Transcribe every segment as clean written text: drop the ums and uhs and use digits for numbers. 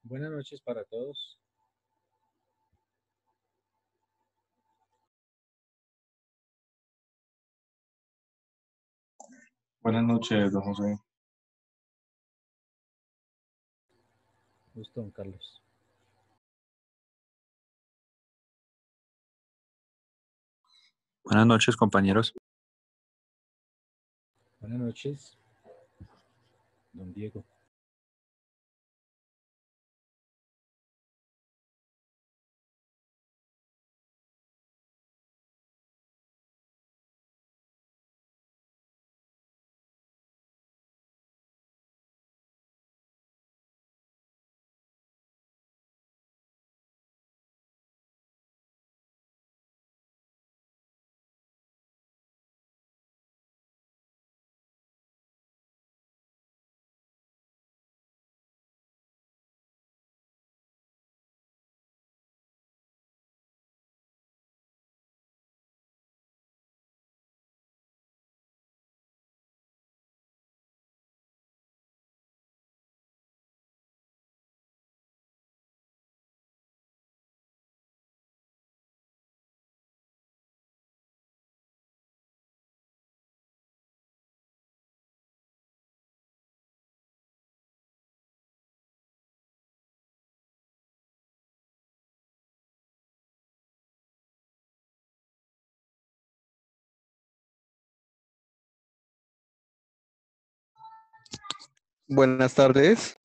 Buenas noches para todos. Buenas noches, don José. Gusto, don Carlos. Buenas noches, compañeros. Buenas noches, don Diego. Buenas tardes.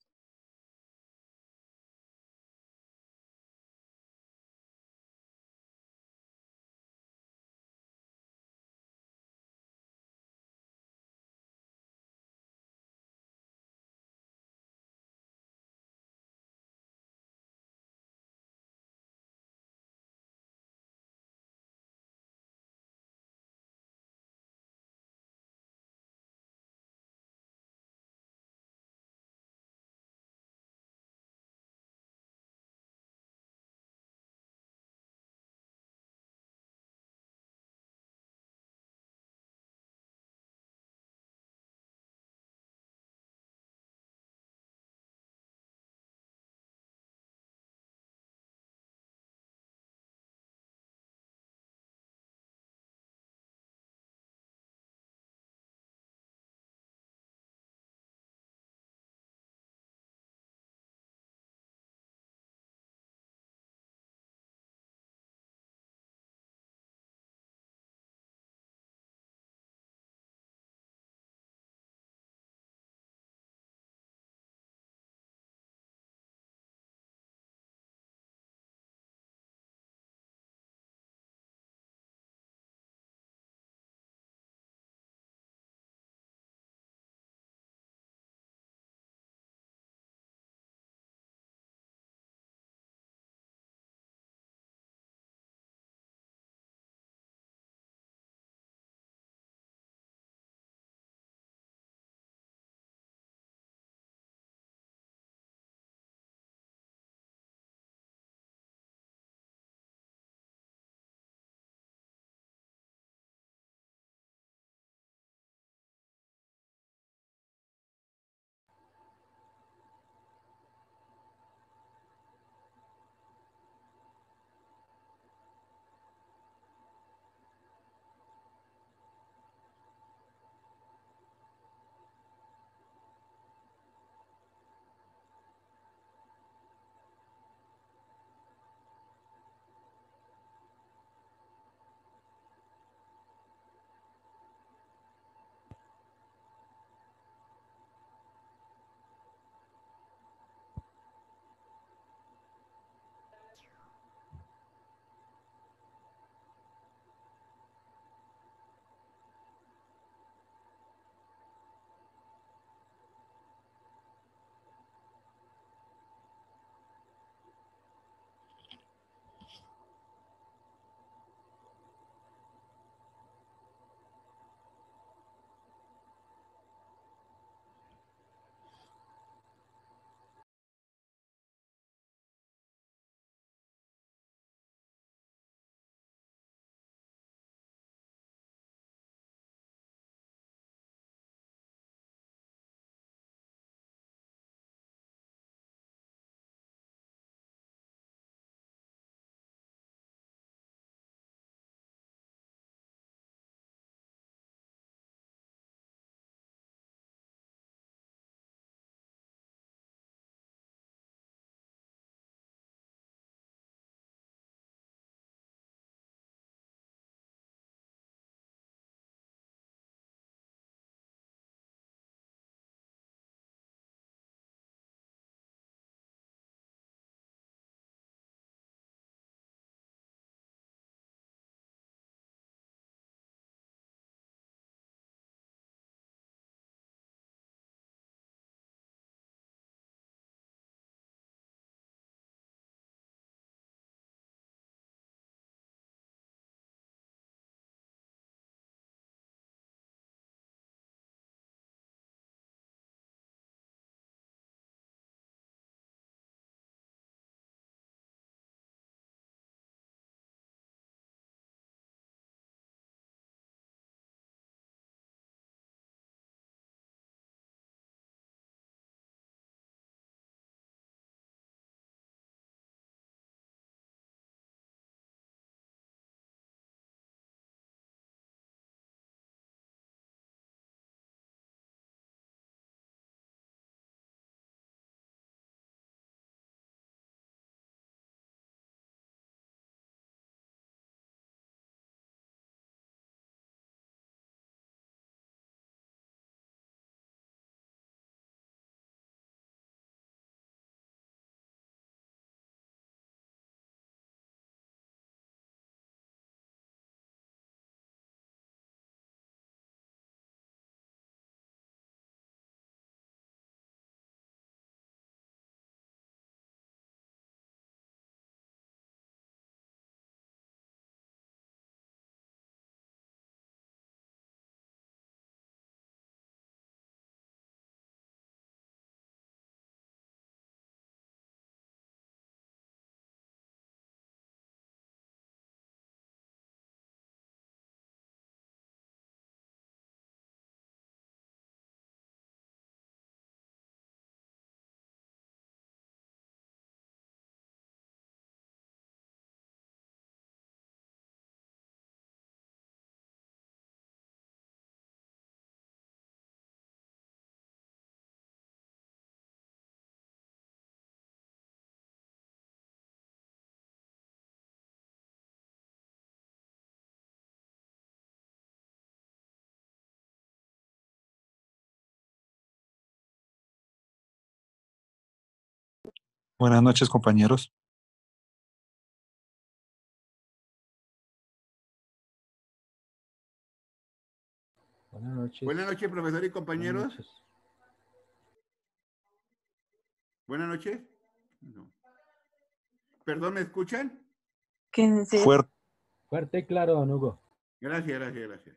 Buenas noches, compañeros. Buenas noches. Buenas noches, profesor y Buenas compañeros. noches. Buenas noches. No. Perdón, ¿me escuchan? Fuerte. Fuerte y claro, don Hugo. Gracias, gracias, gracias.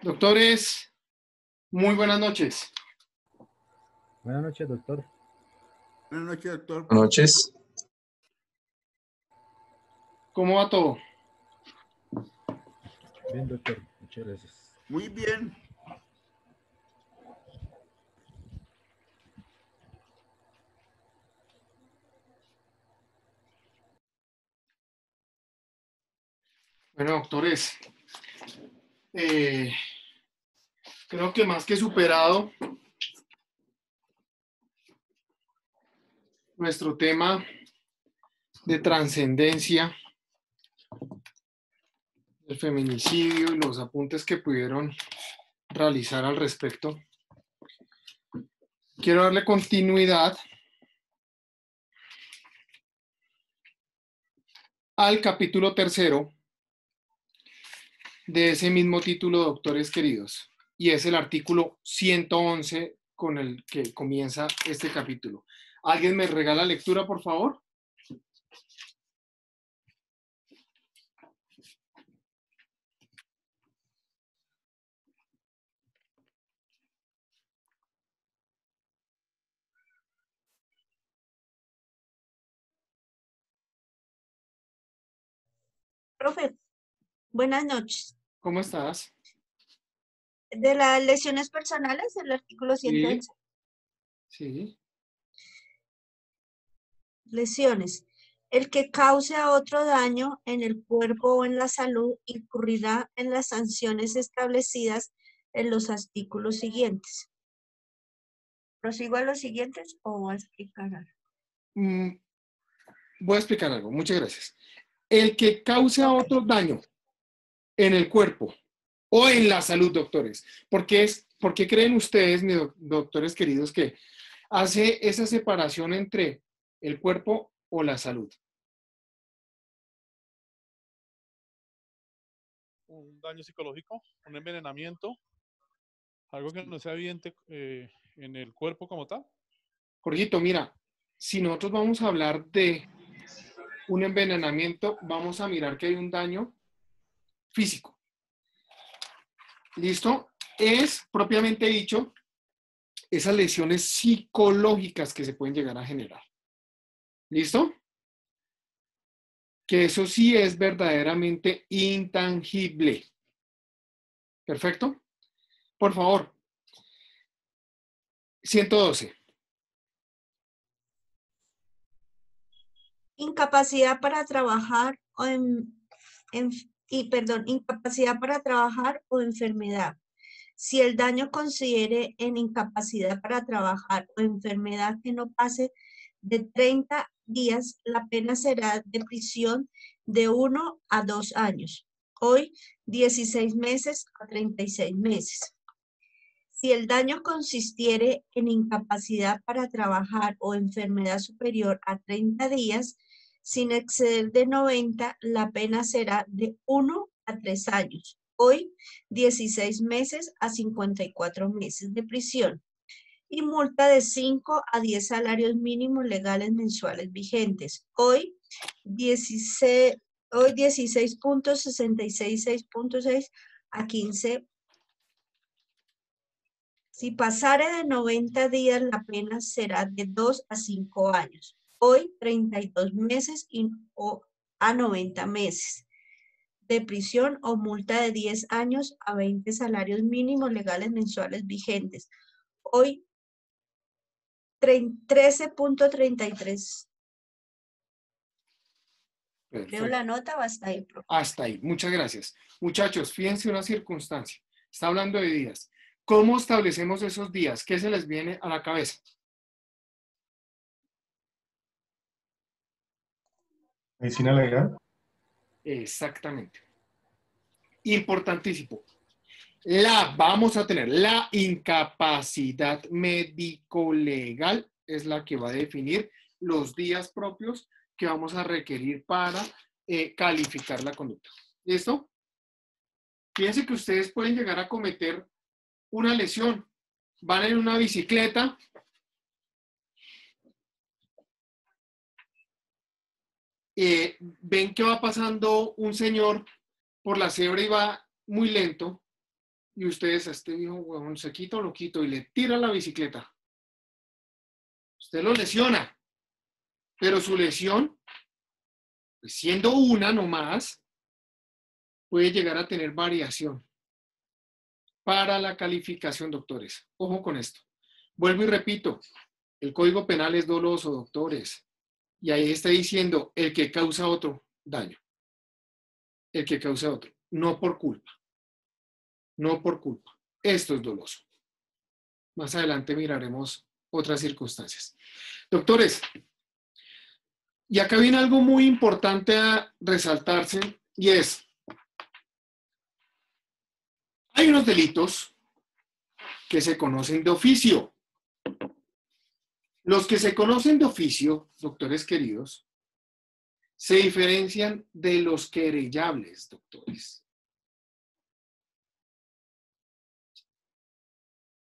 Doctores, muy buenas noches. Buenas noches, doctor. Buenas noches, doctor. Buenas noches. ¿Cómo va todo? Bien, doctor. Muchas gracias. Muy bien. Bueno, doctores, creo que más que superado nuestro tema de trascendencia, el feminicidio y los apuntes que pudieron realizar al respecto. Quiero darle continuidad al capítulo 3 de ese mismo título, doctores queridos, y es el artículo 111 con el que comienza este capítulo. ¿Alguien me regala lectura, por favor? Profe, buenas noches. ¿Cómo estás? De las lesiones personales, el artículo 111. Sí. Lesiones. El que cause a otro daño en el cuerpo o en la salud incurrirá en las sanciones establecidas en los artículos siguientes. ¿Prosigo a los siguientes o voy a explicar algo? Voy a explicar algo. Muchas gracias. El que cause a otro daño en el cuerpo o en la salud, doctores. ¿Por qué creen ustedes, mis doctores queridos, que hace esa separación entre el cuerpo o la salud? Un daño psicológico, un envenenamiento, algo que no sea evidente en el cuerpo como tal. Jorgito, mira, si nosotros vamos a hablar de un envenenamiento, vamos a mirar que hay un daño físico. ¿Listo? Es propiamente dicho esas lesiones psicológicas que se pueden llegar a generar. ¿Listo? Que eso sí es verdaderamente intangible. ¿Perfecto? Por favor. 112. Incapacidad para trabajar o incapacidad para trabajar o enfermedad. Si el daño considere en incapacidad para trabajar o enfermedad que no pase de 30 días, la pena será de prisión de 1 a 2 años. Hoy, 16 meses a 36 meses. Si el daño consistiere en incapacidad para trabajar o enfermedad superior a 30 días, sin exceder de 90, la pena será de 1 a 3 años. Hoy, 16 meses a 54 meses de prisión y multa de 5 a 10 salarios mínimos legales mensuales vigentes. Hoy, 16.666.6 a 15. Si pasare de 90 días, la pena será de 2 a 5 años. Hoy, 32 meses a 90 meses de prisión o multa de 10 años a 20 salarios mínimos legales mensuales vigentes. Hoy, 13.33. ¿Leo la nota o hasta ahí, profe? Hasta ahí. Muchas gracias. Muchachos, fíjense una circunstancia. Está hablando de días. ¿Cómo establecemos esos días? ¿Qué se les viene a la cabeza? Medicina legal. Exactamente. Importantísimo. Vamos a tener la incapacidad médico-legal, es la que va a definir los días propios que vamos a requerir para calificar la conducta. ¿Listo? Fíjense que ustedes pueden llegar a cometer una lesión. Van en una bicicleta. Ven que va pasando un señor por la cebra y va muy lento. y ustedes a este viejo huevón se quita o lo quito y le tira la bicicleta. Usted lo lesiona, pero su lesión, pues siendo una nomás, puede llegar a tener variación para la calificación, doctores. Ojo con esto. Vuelvo y repito, el Código Penal es doloso, doctores. Y ahí está diciendo el que causa otro daño. El que causa otro. No por culpa. No por culpa. Esto es doloso. Más adelante miraremos otras circunstancias. Doctores, y acá viene algo muy importante a resaltarse y es, hay unos delitos que se conocen de oficio. Los que se conocen de oficio, doctores queridos, se diferencian de los querellables, doctores.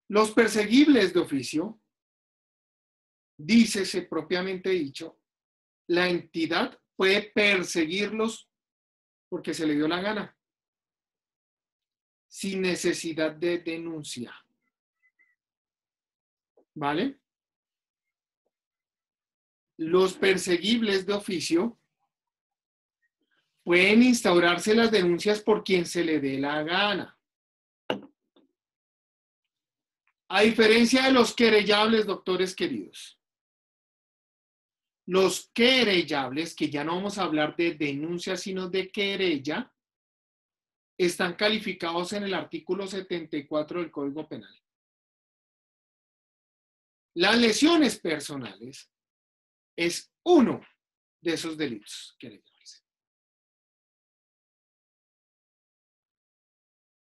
Los perseguibles de oficio, dícese propiamente dicho, la entidad puede perseguirlos porque se le dio la gana, sin necesidad de denuncia. ¿Vale? Los perseguibles de oficio pueden instaurarse las denuncias por quien se le dé la gana. A diferencia de los querellables, doctores queridos. Los querellables, que ya no vamos a hablar de denuncia, sino de querella, están calificados en el artículo 74 del Código Penal. Las lesiones personales es uno de esos delitos querellables.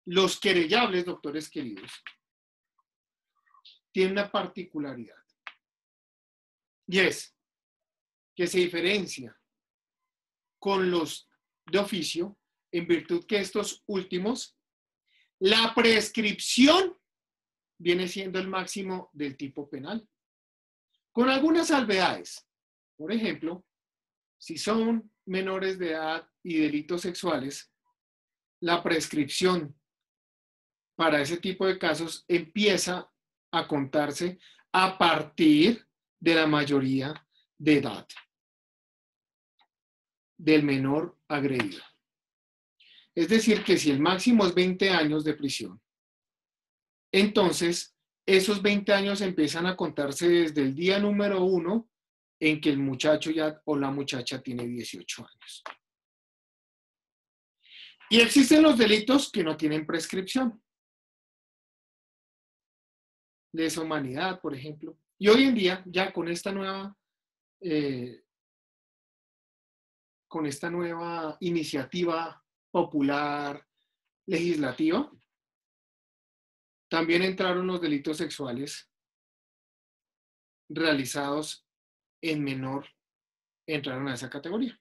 Los querellables, doctores queridos, tienen una particularidad. Y es que se diferencia con los de oficio en virtud que estos últimos, la prescripción viene siendo el máximo del tipo penal. Con algunas salvedades. Por ejemplo, si son menores de edad y delitos sexuales, la prescripción para ese tipo de casos empieza a contarse a partir de la mayoría de edad del menor agredido. Es decir, que si el máximo es 20 años de prisión, entonces esos 20 años empiezan a contarse desde el día número 1 en que el muchacho ya o la muchacha tiene 18 años. Y existen los delitos que no tienen prescripción. Lesa humanidad, por ejemplo. Y hoy en día, ya con esta nueva iniciativa popular legislativa, también entraron los delitos sexuales realizados en menor, entraron a esa categoría.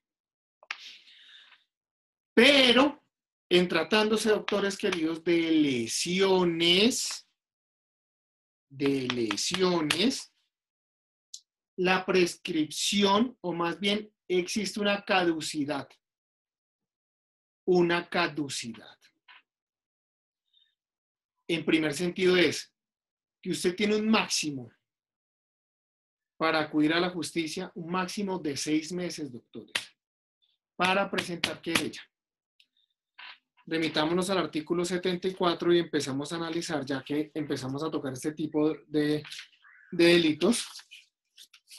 Pero, en tratándose, doctores queridos, de lesiones, la prescripción, o más bien existe una caducidad. Una caducidad. En primer sentido es que usted tiene un máximo para acudir a la justicia, un máximo de 6 meses, doctores, para presentar querella. Remitámonos al artículo 74 y empezamos a analizar, ya que empezamos a tocar este tipo de delitos,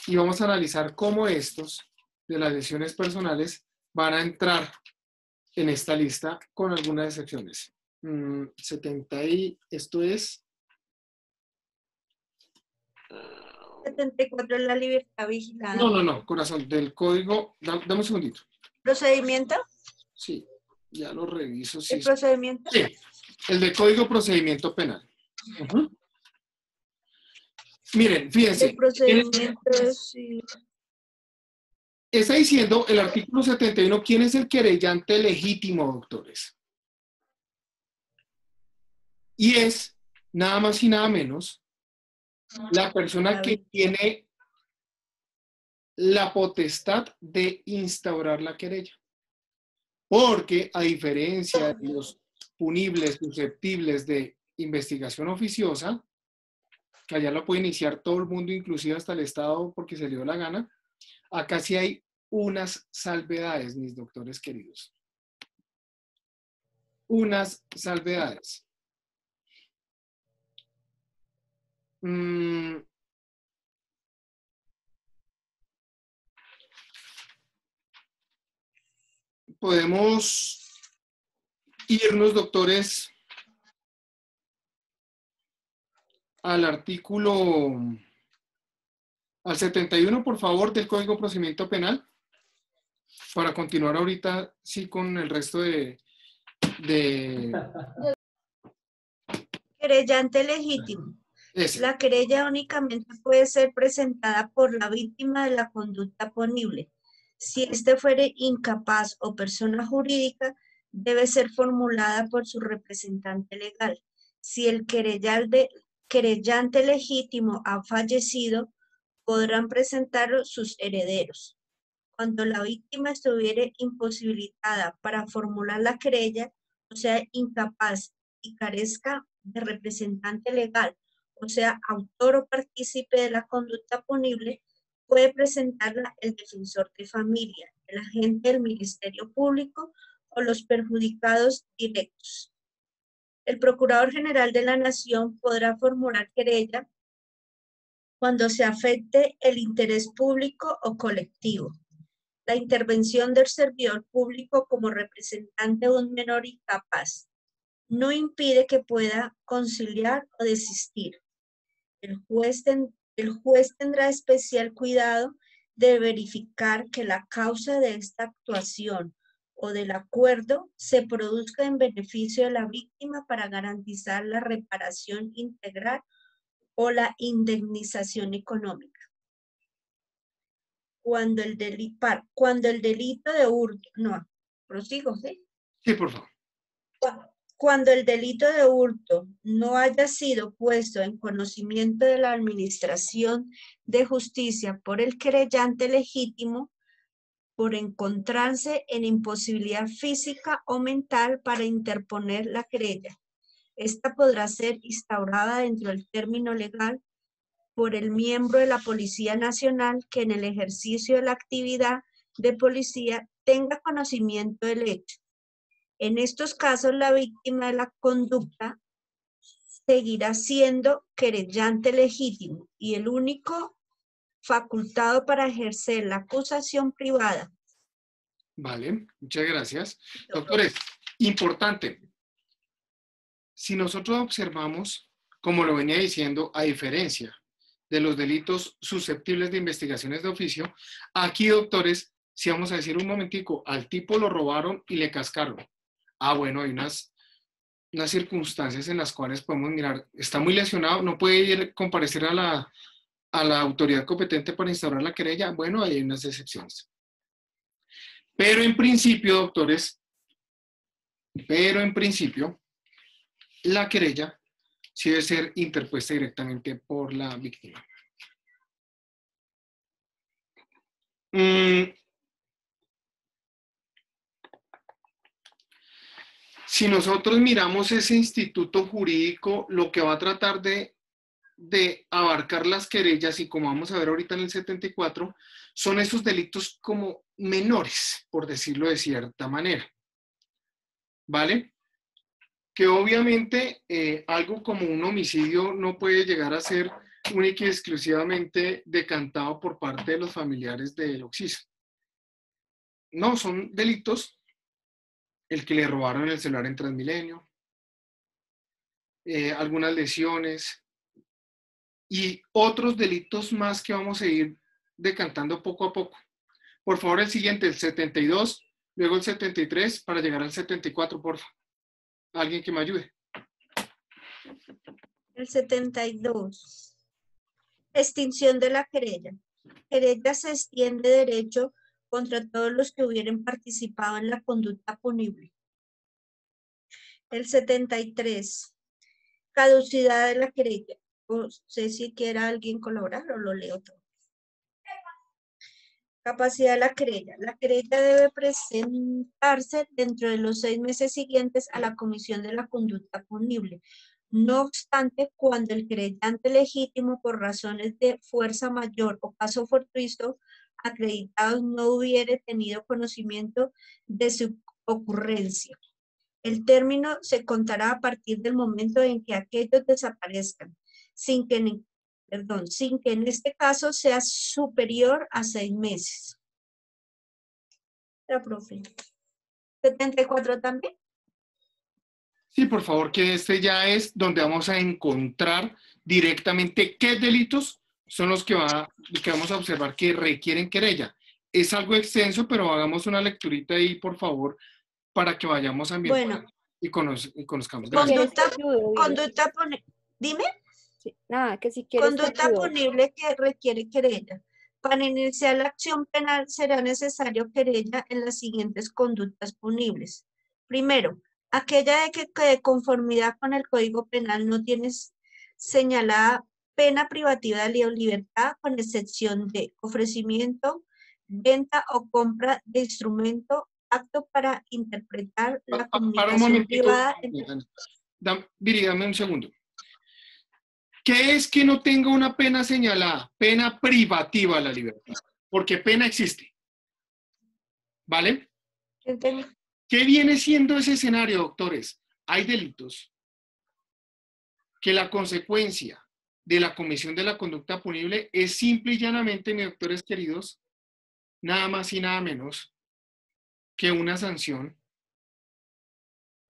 y vamos a analizar cómo estos de las lesiones personales van a entrar en esta lista con algunas excepciones. 70 y esto es 74 es la libertad vigilada. no, corazón, del código, dame un segundito. ¿Procedimiento? Sí, ya lo reviso. ¿El procedimiento? Sí, el de Código Procedimiento Penal. Miren, fíjense. El procedimiento es... Sí. Está diciendo el artículo 71, ¿quién es el querellante legítimo, doctores? Y es nada más y nada menos la persona que tiene la potestad de instaurar la querella. Porque a diferencia de los punibles, susceptibles de investigación oficiosa, que allá lo puede iniciar todo el mundo, inclusive hasta el Estado, porque se le dio la gana. Acá sí hay unas salvedades, mis doctores queridos. Unas salvedades. Podemos irnos, doctores, al artículo, al 71, por favor, del Código de Procedimiento Penal, para continuar ahorita, sí, con el resto de... Querellante legítimo. Ese. La querella únicamente puede ser presentada por la víctima de la conducta punible. Si éste fuere incapaz o persona jurídica, debe ser formulada por su representante legal. Si el querellante legítimo ha fallecido, podrán presentarlo sus herederos. Cuando la víctima estuviere imposibilitada para formular la querella, o sea, incapaz y carezca de representante legal, o sea, autor o partícipe de la conducta punible, puede presentarla el defensor de familia, el agente del Ministerio Público o los perjudicados directos. El Procurador General de la Nación podrá formular querella cuando se afecte el interés público o colectivo. La intervención del servidor público como representante de un menor incapaz no impide que pueda conciliar o desistir. El juez tendrá especial cuidado de verificar que la causa de esta actuación o del acuerdo se produzca en beneficio de la víctima para garantizar la reparación integral o la indemnización económica. Cuando el delito de hurto, no, prosigo, ¿sí? Sí, por favor. Cuando el delito de hurto no haya sido puesto en conocimiento de la Administración de Justicia por el querellante legítimo, por encontrarse en imposibilidad física o mental para interponer la querella. Esta podrá ser instaurada dentro del término legal por el miembro de la Policía Nacional que en el ejercicio de la actividad de policía tenga conocimiento del hecho. En estos casos, la víctima de la conducta seguirá siendo querellante legítimo y el único facultado para ejercer la acusación privada. Vale, muchas gracias. Doctores, importante. Si nosotros observamos, como lo venía diciendo, a diferencia de los delitos susceptibles de investigaciones de oficio, aquí, doctores, si vamos a decir un momentico, al tipo lo robaron y le cascaron. Ah, bueno, hay unas circunstancias en las cuales podemos mirar, está muy lesionado, no puede ir comparecer a la autoridad competente para instaurar la querella. Bueno, hay unas excepciones. Pero en principio, doctores, la querella sí debe ser interpuesta directamente por la víctima. Si nosotros miramos ese instituto jurídico, lo que va a tratar de abarcar las querellas, y como vamos a ver ahorita en el 74, son esos delitos como menores, por decirlo de cierta manera. ¿Vale? Que obviamente algo como un homicidio no puede llegar a ser única y exclusivamente decantado por parte de los familiares del occiso. No, son delitos, el que le robaron el celular en Transmilenio, algunas lesiones y otros delitos más que vamos a ir decantando poco a poco. Por favor, el siguiente, el 72, luego el 73, para llegar al 74, por favor. ¿Alguien que me ayude? El 72. Extinción de la querella. Querella se extiende derecho contra todos los que hubieran participado en la conducta punible. El 73. Caducidad de la querella. No sé si quiera alguien colaborar o lo leo todo. Capacidad de la querella. La querella debe presentarse dentro de los 6 meses siguientes a la comisión de la conducta punible. No obstante, cuando el querellante legítimo por razones de fuerza mayor o caso fortuito acreditados no hubiere tenido conocimiento de su ocurrencia. El término se contará a partir del momento en que aquellos desaparezcan, sin que en este caso sea superior a 6 meses. La profe. 74 también. Sí, por favor, que este ya es donde vamos a encontrar directamente qué delitos son los que vamos a observar que requieren querella. Es algo extenso, pero hagamos una lecturita ahí, por favor, para que vayamos ambientando y conozcamos. Gracias. Conducta dime. Sí, nada, que si quieres Conducta punible que requiere querella. Para iniciar la acción penal será necesario querella en las siguientes conductas punibles. Primero, aquella de que de conformidad con el Código Penal no tienes señalada pena privativa de libertad con excepción de ofrecimiento, venta o compra de instrumento apto para interpretar la comunicación privada. Viri, dame un segundo. ¿Qué es que no tenga una pena señalada? Pena privativa de la libertad. Porque pena existe. ¿Vale? ¿Qué viene siendo ese escenario, doctores? Hay delitos que la consecuencia de la comisión de la conducta punible es simple y llanamente, mis doctores queridos, nada más y nada menos que una sanción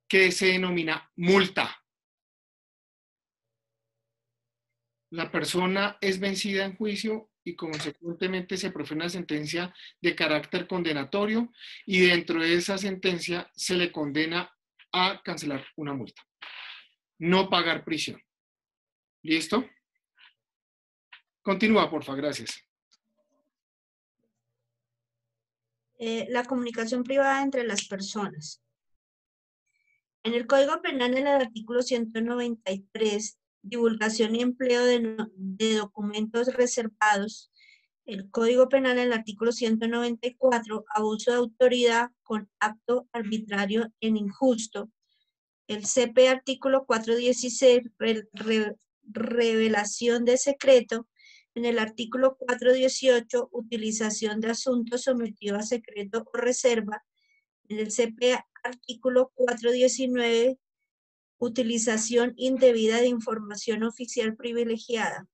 que se denomina multa. La persona es vencida en juicio y consecuentemente se profiere una sentencia de carácter condenatorio y dentro de esa sentencia se le condena a cancelar una multa. No pagar prisión. ¿Listo? Continúa, porfa, gracias. La comunicación privada entre las personas. En el Código Penal, en el artículo 193, divulgación y empleo de documentos reservados. El Código Penal, en el artículo 194, abuso de autoridad con acto arbitrario e injusto. El CP, artículo 416, revelación de secreto. En el artículo 418, utilización de asuntos sometidos a secreto o reserva. En el CP, artículo 419, utilización indebida de información oficial privilegiada.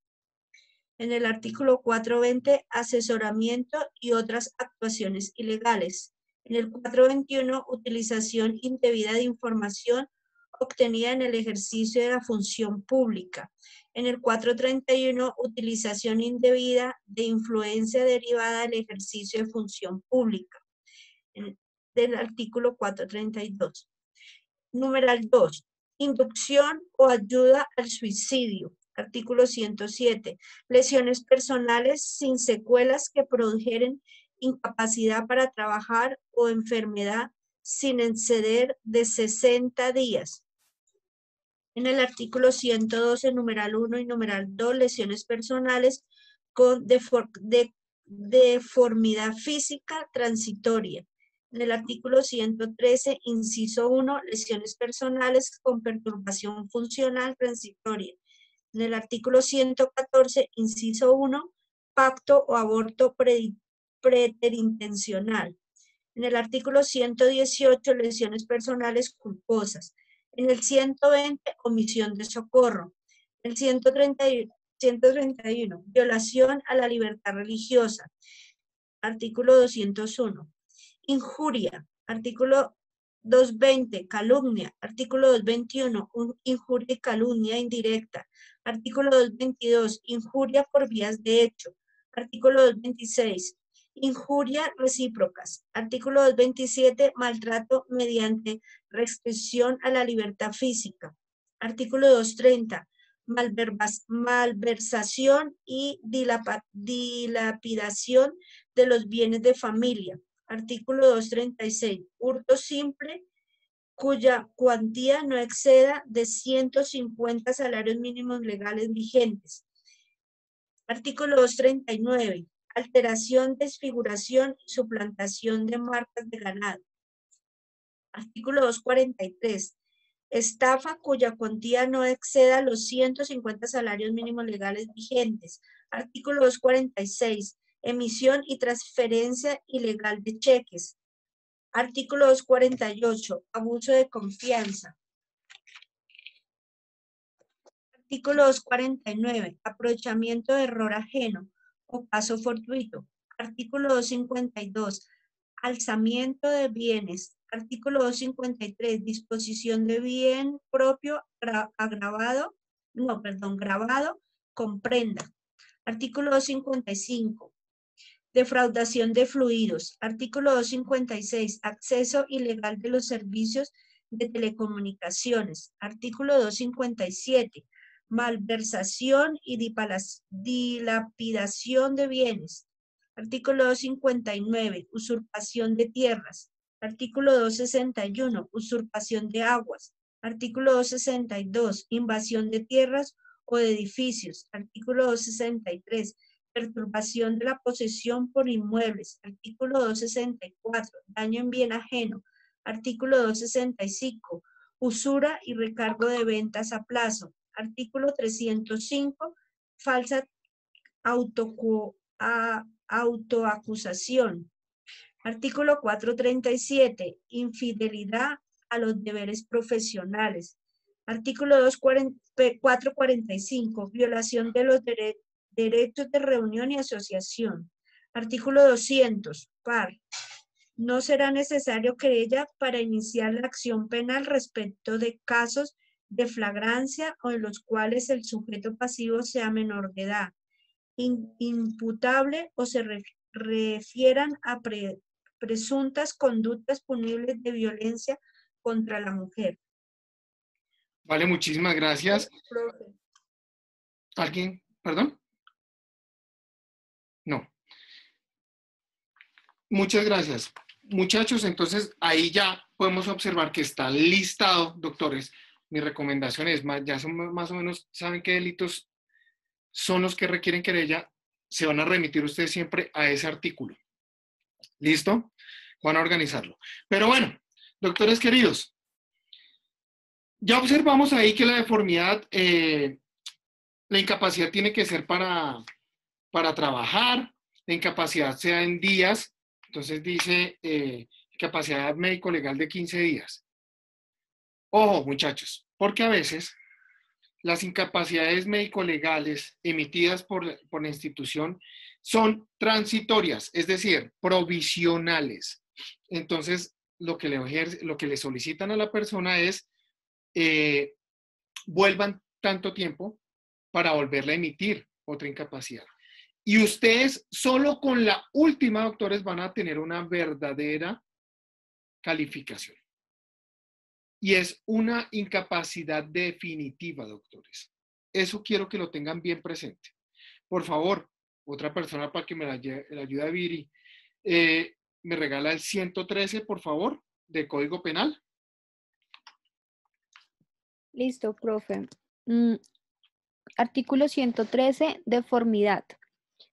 En el artículo 420, asesoramiento y otras actuaciones ilegales. En el 421, utilización indebida de información obtenida en el ejercicio de la función pública. En el 431, utilización indebida de influencia derivada del ejercicio de función pública. Del artículo 432. Numeral 2. Inducción o ayuda al suicidio. Artículo 107. Lesiones personales sin secuelas que produjeren incapacidad para trabajar o enfermedad sin exceder de 60 días. En el artículo 112, numeral 1 y numeral 2, lesiones personales con deformidad física transitoria. En el artículo 113, inciso 1, lesiones personales con perturbación funcional transitoria. En el artículo 114, inciso 1, pacto o aborto preterintencional. En el artículo 118, lesiones personales culposas. En el 120, omisión de socorro. En el 131, violación a la libertad religiosa. Artículo 201. Injuria, artículo 220, calumnia, artículo 221, injuria y calumnia indirecta, artículo 222, injuria por vías de hecho, artículo 226, injuria recíprocas, artículo 227, maltrato mediante restricción a la libertad física, artículo 230, malversación y dilapidación de los bienes de familia. Artículo 236, hurto simple cuya cuantía no exceda de 150 salarios mínimos legales vigentes. Artículo 239, alteración, desfiguración y suplantación de marcas de ganado. Artículo 243. Estafa cuya cuantía no exceda los 150 salarios mínimos legales vigentes. Artículo 246. Emisión y transferencia ilegal de cheques. Artículo 248. Abuso de confianza. Artículo 249. Aprovechamiento de error ajeno o caso fortuito. Artículo 252. Alzamiento de bienes. Artículo 253. Disposición de bien propio grabado con prenda. Artículo 255. Defraudación de fluidos. Artículo 256. Acceso ilegal de los servicios de telecomunicaciones. Artículo 257. Malversación y dilapidación de bienes. Artículo 259. Usurpación de tierras. Artículo 261. Usurpación de aguas. Artículo 262. Invasión de tierras o de edificios. Artículo 263. Perturbación de la posesión por inmuebles. Artículo 264. Daño en bien ajeno. Artículo 265. Usura y recargo de ventas a plazo. Artículo 305. Falsa autoacusación. Artículo 437. Infidelidad a los deberes profesionales. Artículo 445. Violación de los derechos de reunión y asociación. Artículo 200. Par. No será necesario querella para iniciar la acción penal respecto de casos de flagrancia o en los cuales el sujeto pasivo sea menor de edad, imputable o se refieran a presuntas conductas punibles de violencia contra la mujer. Vale, muchísimas gracias. ¿Alguien? ¿Perdón? No. Muchas gracias. Muchachos, entonces ahí ya podemos observar que está listado, doctores. Mi recomendación es, ya son más o menos, saben qué delitos son los que requieren querella, se van a remitir ustedes siempre a ese artículo. ¿Listo? Van a organizarlo. Pero bueno, doctores queridos, ya observamos ahí que la deformidad, la incapacidad tiene que ser para trabajar, la incapacidad sea en días, entonces dice capacidad médico-legal de 15 días. Ojo, muchachos, porque a veces las incapacidades médico-legales emitidas por la institución son transitorias, es decir, provisionales. Entonces, lo que le solicitan a la persona es vuelvan tanto tiempo para volverle a emitir otra incapacidad. Y ustedes solo con la última, doctores, van a tener una verdadera calificación. Y es una incapacidad definitiva, doctores. Eso quiero que lo tengan bien presente. Por favor, otra persona para que me la ayude a Viri, me regala el 113, por favor, de Código Penal. Listo, profe. Artículo 113, deformidad.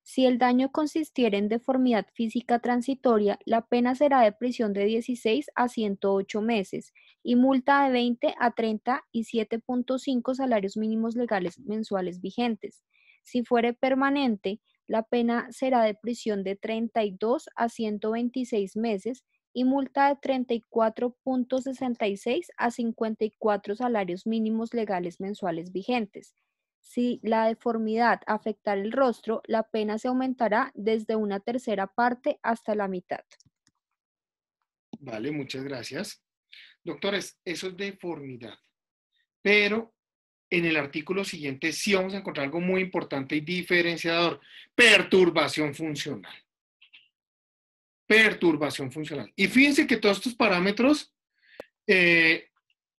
Si el daño consistiera en deformidad física transitoria, la pena será de prisión de 16 a 108 meses y multa de 20 a 37.5 salarios mínimos legales mensuales vigentes. Si fuere permanente, la pena será de prisión de 32 a 126 meses y multa de 34.66 a 54 salarios mínimos legales mensuales vigentes. Si la deformidad afectara el rostro, la pena se aumentará desde una tercera parte hasta la mitad. Vale, muchas gracias. Doctores, eso es deformidad. Pero en el artículo siguiente sí vamos a encontrar algo muy importante y diferenciador. Perturbación funcional. Perturbación funcional. Y fíjense que todos estos parámetros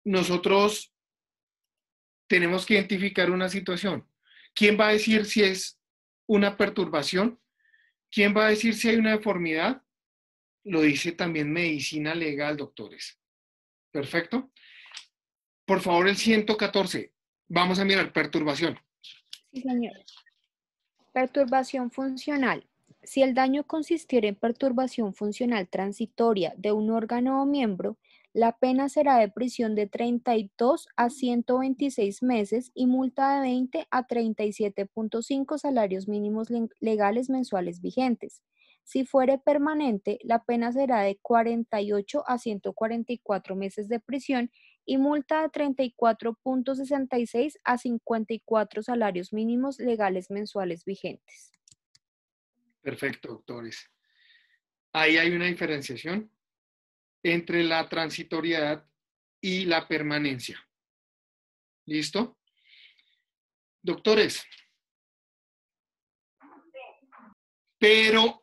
nosotros tenemos que identificar una situación. ¿Quién va a decir si es una perturbación? ¿Quién va a decir si hay una deformidad? Lo dice también medicina legal, doctores. Perfecto. Por favor, el 114. Vamos a mirar perturbación. Sí, señor. Perturbación funcional. Si el daño consistiera en perturbación funcional transitoria de un órgano o miembro, la pena será de prisión de 32 a 126 meses y multa de 20 a 37.5 salarios mínimos legales mensuales vigentes. Si fuere permanente, la pena será de 48 a 144 meses de prisión y multa de 34.66 a 54 salarios mínimos legales mensuales vigentes. Perfecto, doctores. Ahí hay una diferenciación entre la transitoriedad y la permanencia. ¿Listo? Doctores, pero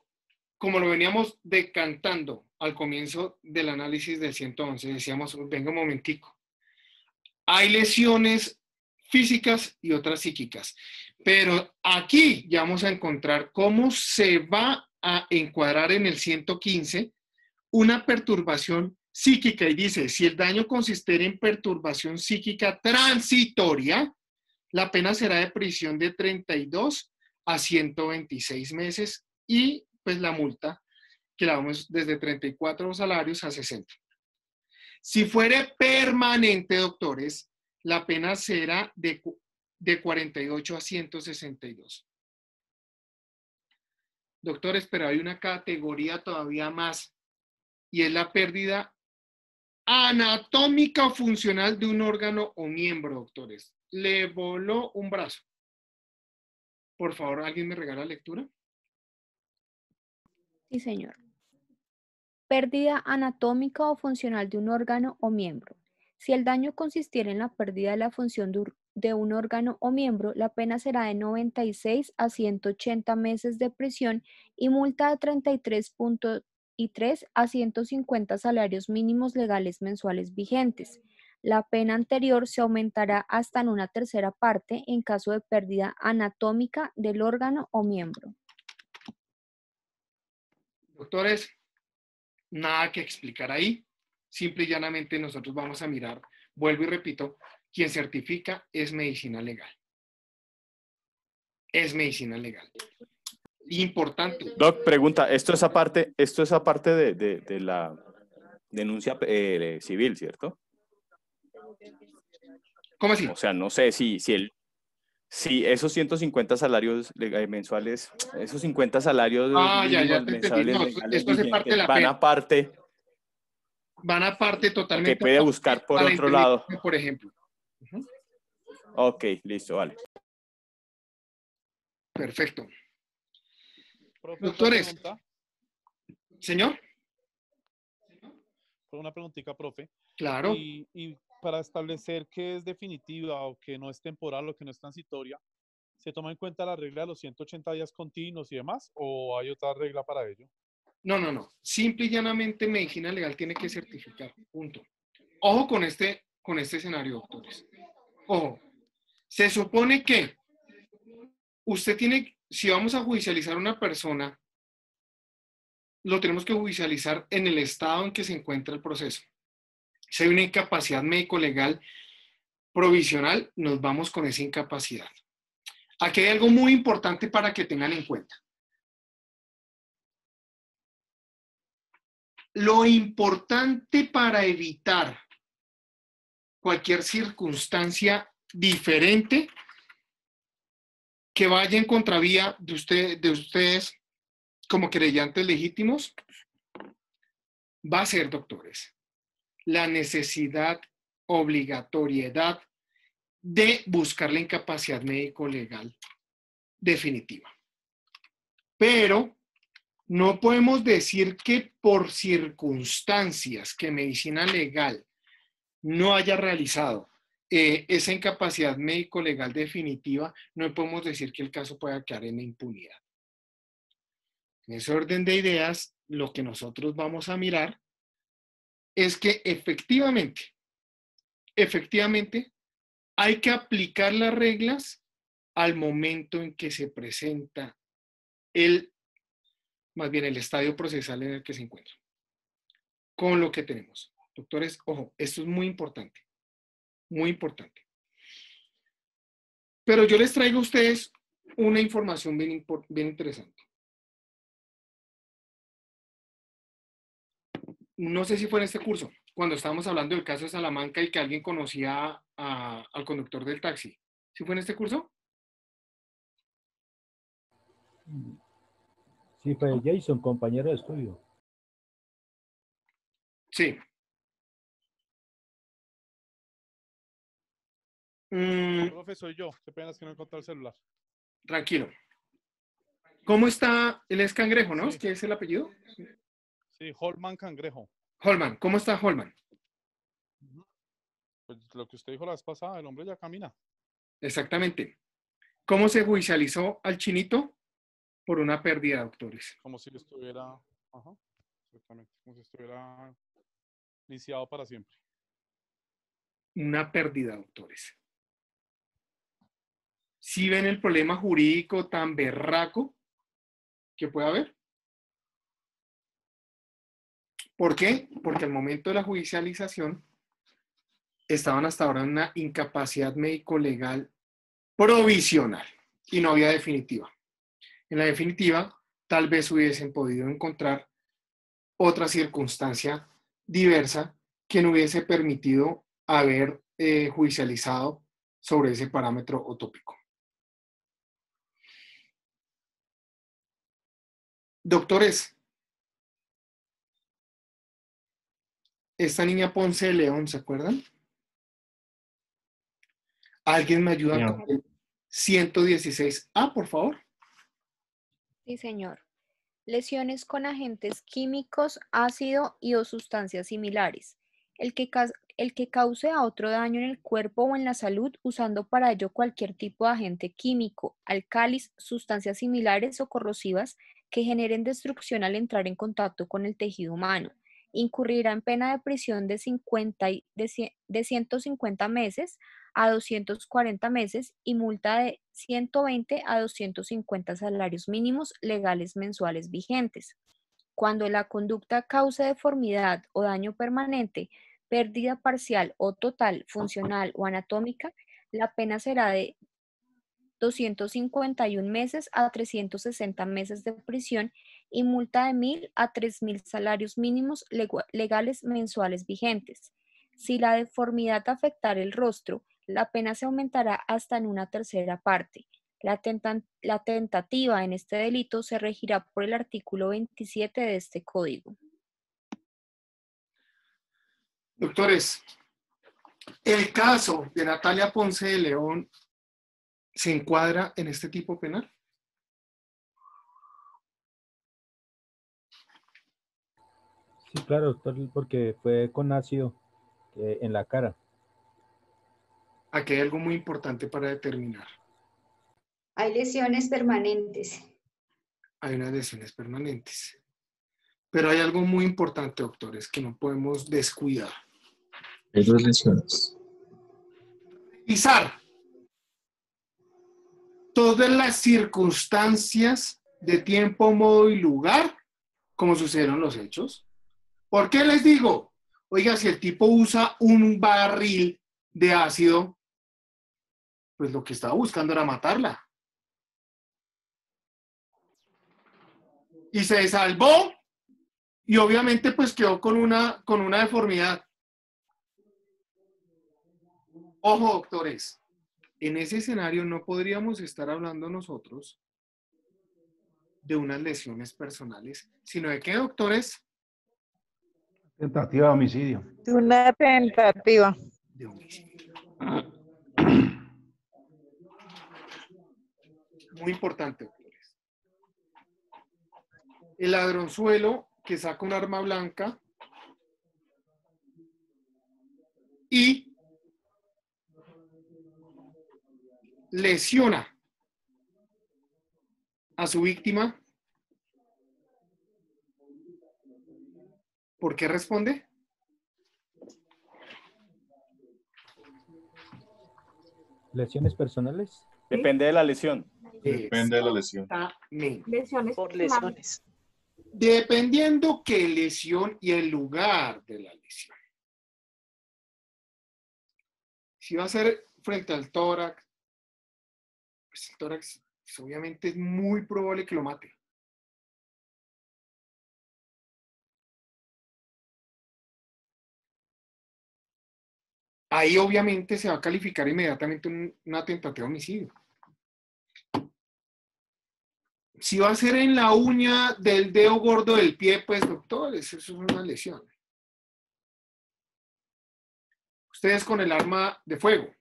como lo veníamos decantando al comienzo del análisis del 111, decíamos, venga un momentico, hay lesiones físicas y otras psíquicas, pero aquí ya vamos a encontrar cómo se va a encuadrar en el 115 una perturbación psíquica, y dice, si el daño consistiera en perturbación psíquica transitoria, la pena será de prisión de 32 a 126 meses y pues la multa que la vamos desde 34 salarios a 60. Si fuere permanente, doctores, la pena será de 48 a 162. Doctores, pero hay una categoría todavía más, y es la pérdida anatómica o funcional de un órgano o miembro, doctores. Le voló un brazo. Por favor, ¿alguien me regala lectura? Sí, señor. Pérdida anatómica o funcional de un órgano o miembro. Si el daño consistiera en la pérdida de la función de un órgano o miembro, la pena será de 96 a 180 meses de prisión y multa de 33.3 a 150 salarios mínimos legales mensuales vigentes. La pena anterior se aumentará hasta en una tercera parte en caso de pérdida anatómica del órgano o miembro. Doctores, nada que explicar ahí. Simple y llanamente nosotros vamos a mirar, vuelvo y repito, quien certifica es medicina legal. Es medicina legal. Importante. Doc, pregunta, esto es aparte de la denuncia civil, ¿cierto? ¿Cómo así? O sea, no sé si esos 150 salarios mensuales, esos 50 salarios mínimos te entendí. mensuales No, legales esto hace parte de la van pena. aparte. Van aparte totalmente. Que puede buscar por otro lado. Por ejemplo. Ok, listo, vale. Perfecto. Profe, Doctores. Señor. Una preguntita, profe. Claro. Y para establecer qué es definitiva o que no es temporal o que no es transitoria, ¿se toma en cuenta la regla de los 180 días continuos y demás? ¿O hay otra regla para ello? No. Simple y llanamente medicina legal tiene que certificar. Punto. Ojo con este escenario, doctores. Ojo. Se supone que usted tiene, si vamos a judicializar a una persona, lo tenemos que judicializar en el estado en que se encuentra el proceso. Si hay una incapacidad médico-legal provisional, nos vamos con esa incapacidad. Aquí hay algo muy importante para que tengan en cuenta. Lo importante para evitar cualquier circunstancia diferente que vaya en contravía de ustedes como querellantes legítimos, va a ser, doctores, la necesidad, obligatoriedad de buscar la incapacidad médico-legal definitiva. Pero no podemos decir que por circunstancias que medicina legal no haya realizado esa incapacidad médico-legal definitiva, no podemos decir que el caso pueda quedar en impunidad. En ese orden de ideas, lo que nosotros vamos a mirar es que efectivamente, hay que aplicar las reglas al momento en que se presenta más bien el estadio procesal en el que se encuentra. Con lo que tenemos. Doctores, ojo, esto es muy importante. Muy importante. Pero yo les traigo a ustedes una información bien interesante. no sé si fue en este curso, cuando estábamos hablando del caso de Salamanca y que alguien conocía al conductor del taxi. ¿Sí fue en este curso? Sí, fue Jason, compañero de estudio. Sí. Profe, soy yo. Qué pena es que no encontré el celular. Tranquilo. ¿Cómo está? Él es Cangrejo, ¿no? Sí. ¿Qué es el apellido? Sí, Holman Cangrejo. Holman. ¿Cómo está Holman? Pues lo que usted dijo la vez pasada, el hombre ya camina. Exactamente. ¿Cómo se judicializó al chinito? Por una pérdida, doctores. Como si estuviera... Ajá, exactamente. Como si estuviera lisiado para siempre. Una pérdida, doctores. ¿Sí ven el problema jurídico tan berraco que puede haber? ¿Por qué? Porque al momento de la judicialización estaban hasta ahora en una incapacidad médico-legal provisional y no había definitiva. En la definitiva, tal vez hubiesen podido encontrar otra circunstancia diversa que no hubiese permitido haber judicializado sobre ese parámetro utópico. Doctores, esta niña Ponce de León, ¿se acuerdan? ¿Alguien me ayuda con el 116A, por favor? Sí, señor. Lesiones con agentes químicos, ácido y o sustancias similares. El que cause a otro daño en el cuerpo o en la salud usando para ello cualquier tipo de agente químico, álcalis, sustancias similares o corrosivas que generen destrucción al entrar en contacto con el tejido humano. Incurrirá en pena de prisión de 150 meses a 240 meses y multa de 120 a 250 salarios mínimos legales mensuales vigentes. Cuando la conducta cause deformidad o daño permanente, pérdida parcial o total, funcional o anatómica, la pena será de 251 meses a 360 meses de prisión y multa de 1.000 a 3.000 salarios mínimos legales mensuales vigentes. Si la deformidad afectara el rostro, la pena se aumentará hasta en una tercera parte. La tentativa en este delito se regirá por el artículo 27 de este código. Doctores, el caso de Natalia Ponce de León se encuadra en este tipo penal. Sí, claro, doctor, porque fue con ácido en la cara. Aquí hay algo muy importante para determinar. Hay lesiones permanentes. Hay unas lesiones permanentes. Pero hay algo muy importante, doctores, que no podemos descuidar. Hay dos lesiones. Revisar todas las circunstancias de tiempo, modo y lugar, como sucedieron los hechos. ¿Por qué les digo? Oiga, si el tipo usa un barril de ácido, pues lo que estaba buscando era matarla. Y se salvó y obviamente pues quedó con una deformidad. Ojo, doctores, en ese escenario no podríamos estar hablando nosotros de unas lesiones personales, sino de qué, doctores? Tentativa de homicidio. De una tentativa. De homicidio. Muy importante, doctores. El ladronzuelo que saca un arma blanca y lesiona a su víctima. ¿Por qué responde? ¿Lesiones personales? Depende de la lesión. Depende de la lesión. Lesiones Por lesiones. Dependiendo qué lesión y el lugar de la lesión. Si va a ser frente al tórax, pues el tórax pues obviamente es muy probable que lo mate. ahí obviamente se va a calificar inmediatamente una tentativa de homicidio. Si va a ser en la uña del dedo gordo del pie, pues doctor, eso es una lesión. Ustedes con el arma de fuego,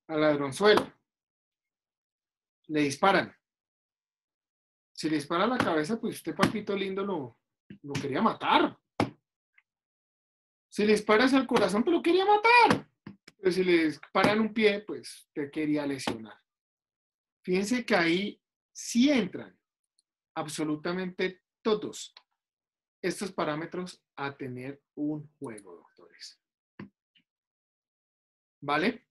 a la ladronzuela, le disparan. Si le dispara a la cabeza, pues usted, papito lindo, lo quería matar. Si le disparas al corazón, pues lo quería matar. Pero si le disparan un pie, pues te quería lesionar. Fíjense que ahí sí entran absolutamente todos estos parámetros a tener un juego, doctores. ¿Vale?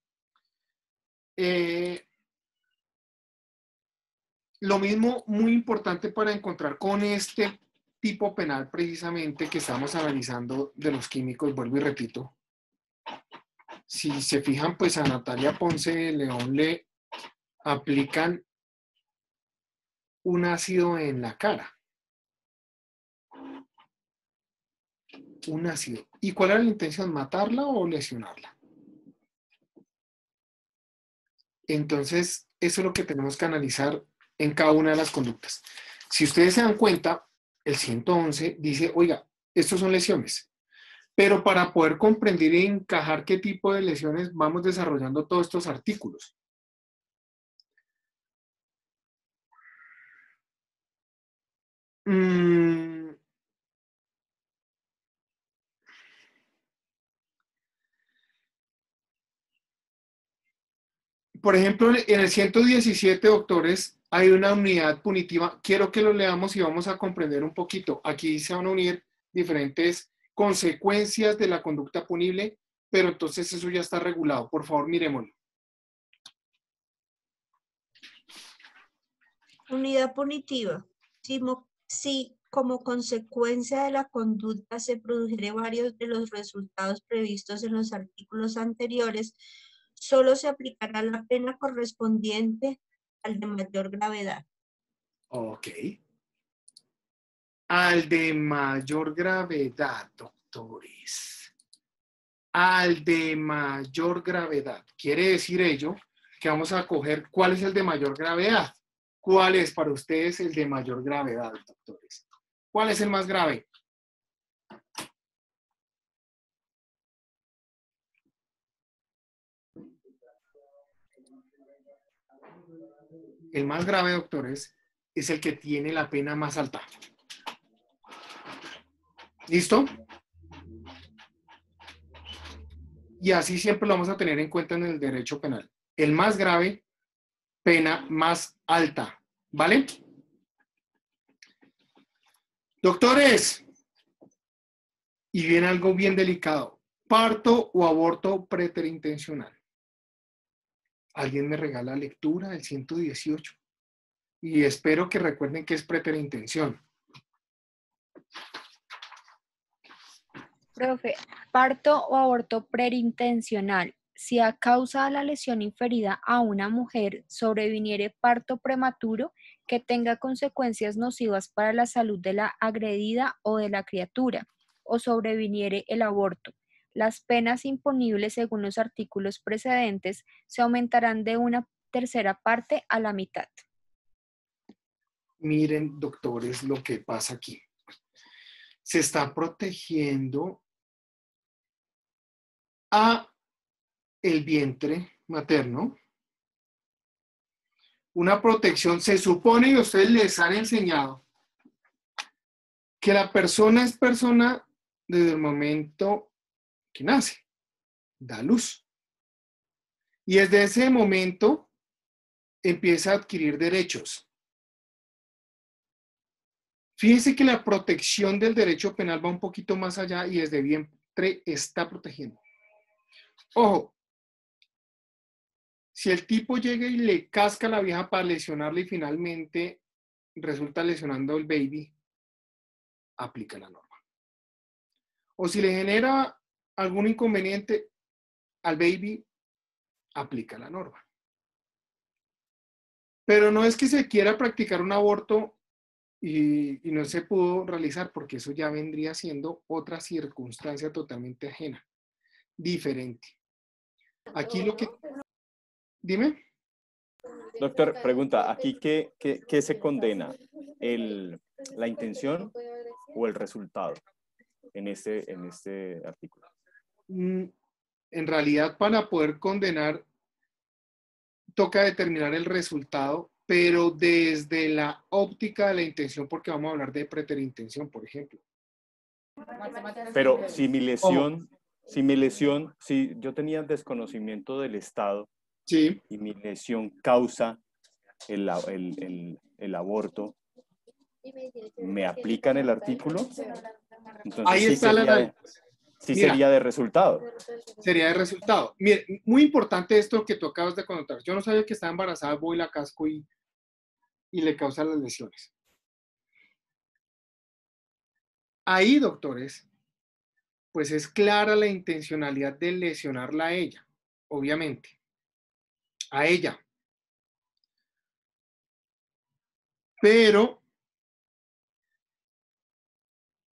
Lo mismo, muy importante para encontrar con este tipo penal precisamente que estamos analizando de los químicos, vuelvo y repito. Si se fijan, pues a Natalia Ponce de León le aplican un ácido en la cara. Un ácido. ¿Y cuál era la intención? ¿Matarla o lesionarla? Entonces, eso es lo que tenemos que analizar en cada una de las conductas. Si ustedes se dan cuenta, el 111 dice, oiga, estos son lesiones. Pero para poder comprender y encajar qué tipo de lesiones, vamos desarrollando todos estos artículos. Por ejemplo, en el 117, doctores, hay una unidad punitiva. Quiero que lo leamos y vamos a comprender un poquito. Aquí se van a unir diferentes consecuencias de la conducta punible, pero entonces eso ya está regulado. Por favor, miremoslo. Unidad punitiva. Si como consecuencia de la conducta se produjere varios de los resultados previstos en los artículos anteriores, solo se aplicará la pena correspondiente al de mayor gravedad. Ok. Al de mayor gravedad, doctores. Al de mayor gravedad. Quiere decir ello que vamos a coger cuál es el de mayor gravedad. ¿Cuál es para ustedes el de mayor gravedad, doctores? ¿Cuál es el más grave? El más grave, doctores, es el que tiene la pena más alta. ¿Listo? Y así siempre lo vamos a tener en cuenta en el derecho penal. El más grave, pena más alta. ¿Vale? Doctores, y viene algo bien delicado. Parto o aborto preterintencional. ¿Alguien me regala lectura del 118? Y espero que recuerden que es preterintención. Profe, parto o aborto preintencional. Si a causa de la lesión inferida a una mujer sobreviniere parto prematuro que tenga consecuencias nocivas para la salud de la agredida o de la criatura, o sobreviniere el aborto, las penas imponibles según los artículos precedentes se aumentarán de 1/3 parte a la mitad. Miren, doctores, lo que pasa aquí. Se está protegiendo a el vientre materno. Una protección, se supone, y ustedes les han enseñado, que la persona es persona desde el momento que nace, da luz. Y desde ese momento empieza a adquirir derechos. Fíjense que la protección del derecho penal va un poquito más allá y desde vientre está protegiendo. Ojo, si el tipo llega y le casca a la vieja para lesionarle y finalmente resulta lesionando al baby, aplica la norma. O si le genera algún inconveniente al baby, aplica la norma. Pero no es que se quiera practicar un aborto y no se pudo realizar, porque eso ya vendría siendo otra circunstancia totalmente ajena, diferente. Aquí lo que... Dime. Doctor, pregunta, ¿aquí qué se condena? ¿La intención o el resultado en este artículo? En realidad, para poder condenar, toca determinar el resultado, pero desde la óptica de la intención, porque vamos a hablar de preterintención, por ejemplo. Pero si yo tenía desconocimiento del Estado, sí, y mi lesión causa el aborto, ¿me aplican el artículo? Entonces, ahí está la análisis. Sería de resultado. Sería de resultado. Mire, muy importante esto que tú acabas de contar. Yo no sabía que estaba embarazada, voy, la casco y le causa las lesiones. Ahí, doctores, pues es clara la intencionalidad de lesionarla a ella, obviamente. A ella. Pero,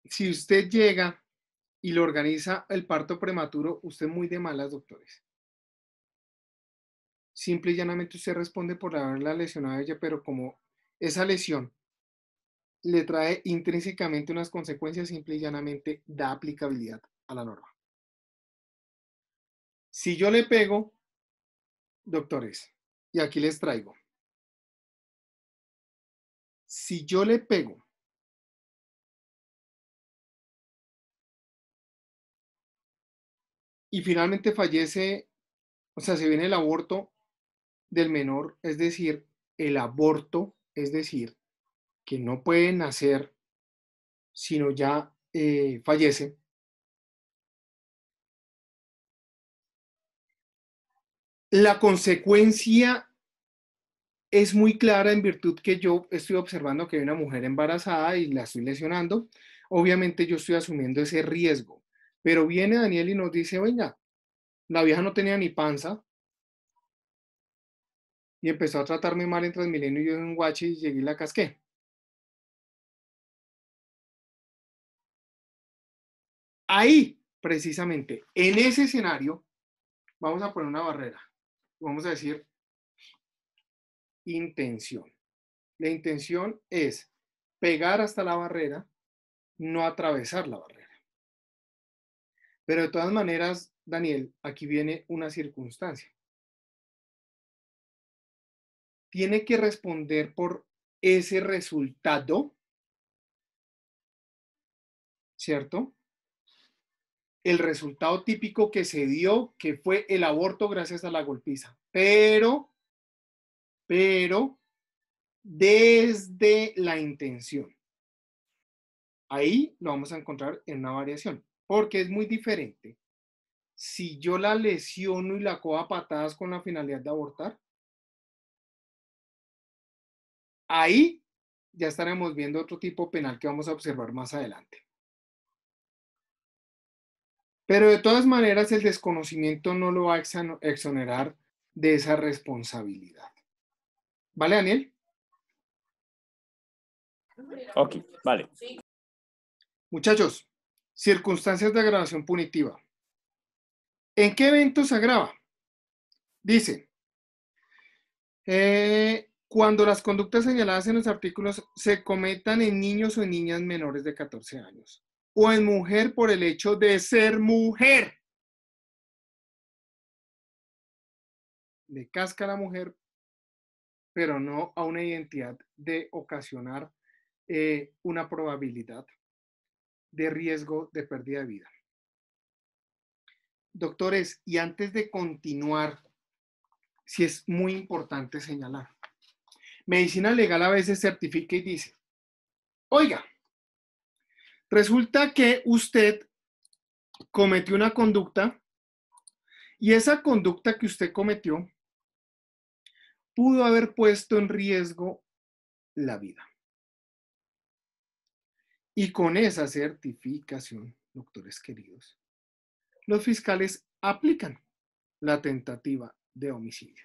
si usted llega y le organiza el parto prematuro, usted es muy de malas, doctores. Simple y llanamente usted responde por haberla lesionado a ella, pero como esa lesión le trae intrínsecamente unas consecuencias, simple y llanamente da aplicabilidad a la norma. Si yo le pego, doctores, y aquí les traigo, si yo le pego y finalmente fallece, o sea, se viene el aborto del menor, es decir, el aborto, es decir, que no puede nacer, sino ya fallece. La consecuencia es muy clara en virtud que yo estoy observando que hay una mujer embarazada y la estoy lesionando. Obviamente yo estoy asumiendo ese riesgo, pero viene Daniel y nos dice, venga, la vieja no tenía ni panza y empezó a tratarme mal en Transmilenio y yo en un guache y llegué y la casqué. Ahí, precisamente, en ese escenario, vamos a poner una barrera. Vamos a decir intención. La intención es pegar hasta la barrera, no atravesar la barrera. Pero de todas maneras, Daniel, aquí viene una circunstancia. Tiene que responder por ese resultado, ¿cierto? El resultado típico que se dio, que fue el aborto gracias a la golpiza. Pero, desde la intención. Ahí lo vamos a encontrar en una variación, porque es muy diferente. Si yo la lesiono y la cojo a patadas con la finalidad de abortar, ahí ya estaremos viendo otro tipo penal que vamos a observar más adelante. Pero de todas maneras, el desconocimiento no lo va a exonerar de esa responsabilidad. ¿Vale, Daniel? Ok, vale. Muchachos, circunstancias de agravación punitiva. ¿En qué evento se agrava? Dice, cuando las conductas señaladas en los artículos se cometan en niños o en niñas menores de 14 años, o en mujer por el hecho de ser mujer. Le casca a la mujer, pero no a una identidad de ocasionar una probabilidad de riesgo de pérdida de vida. Doctores, y antes de continuar, sí es muy importante señalar. Medicina legal a veces certifica y dice, oiga, resulta que usted cometió una conducta y esa conducta que usted cometió pudo haber puesto en riesgo la vida. Y con esa certificación, doctores queridos, los fiscales aplican la tentativa de homicidio.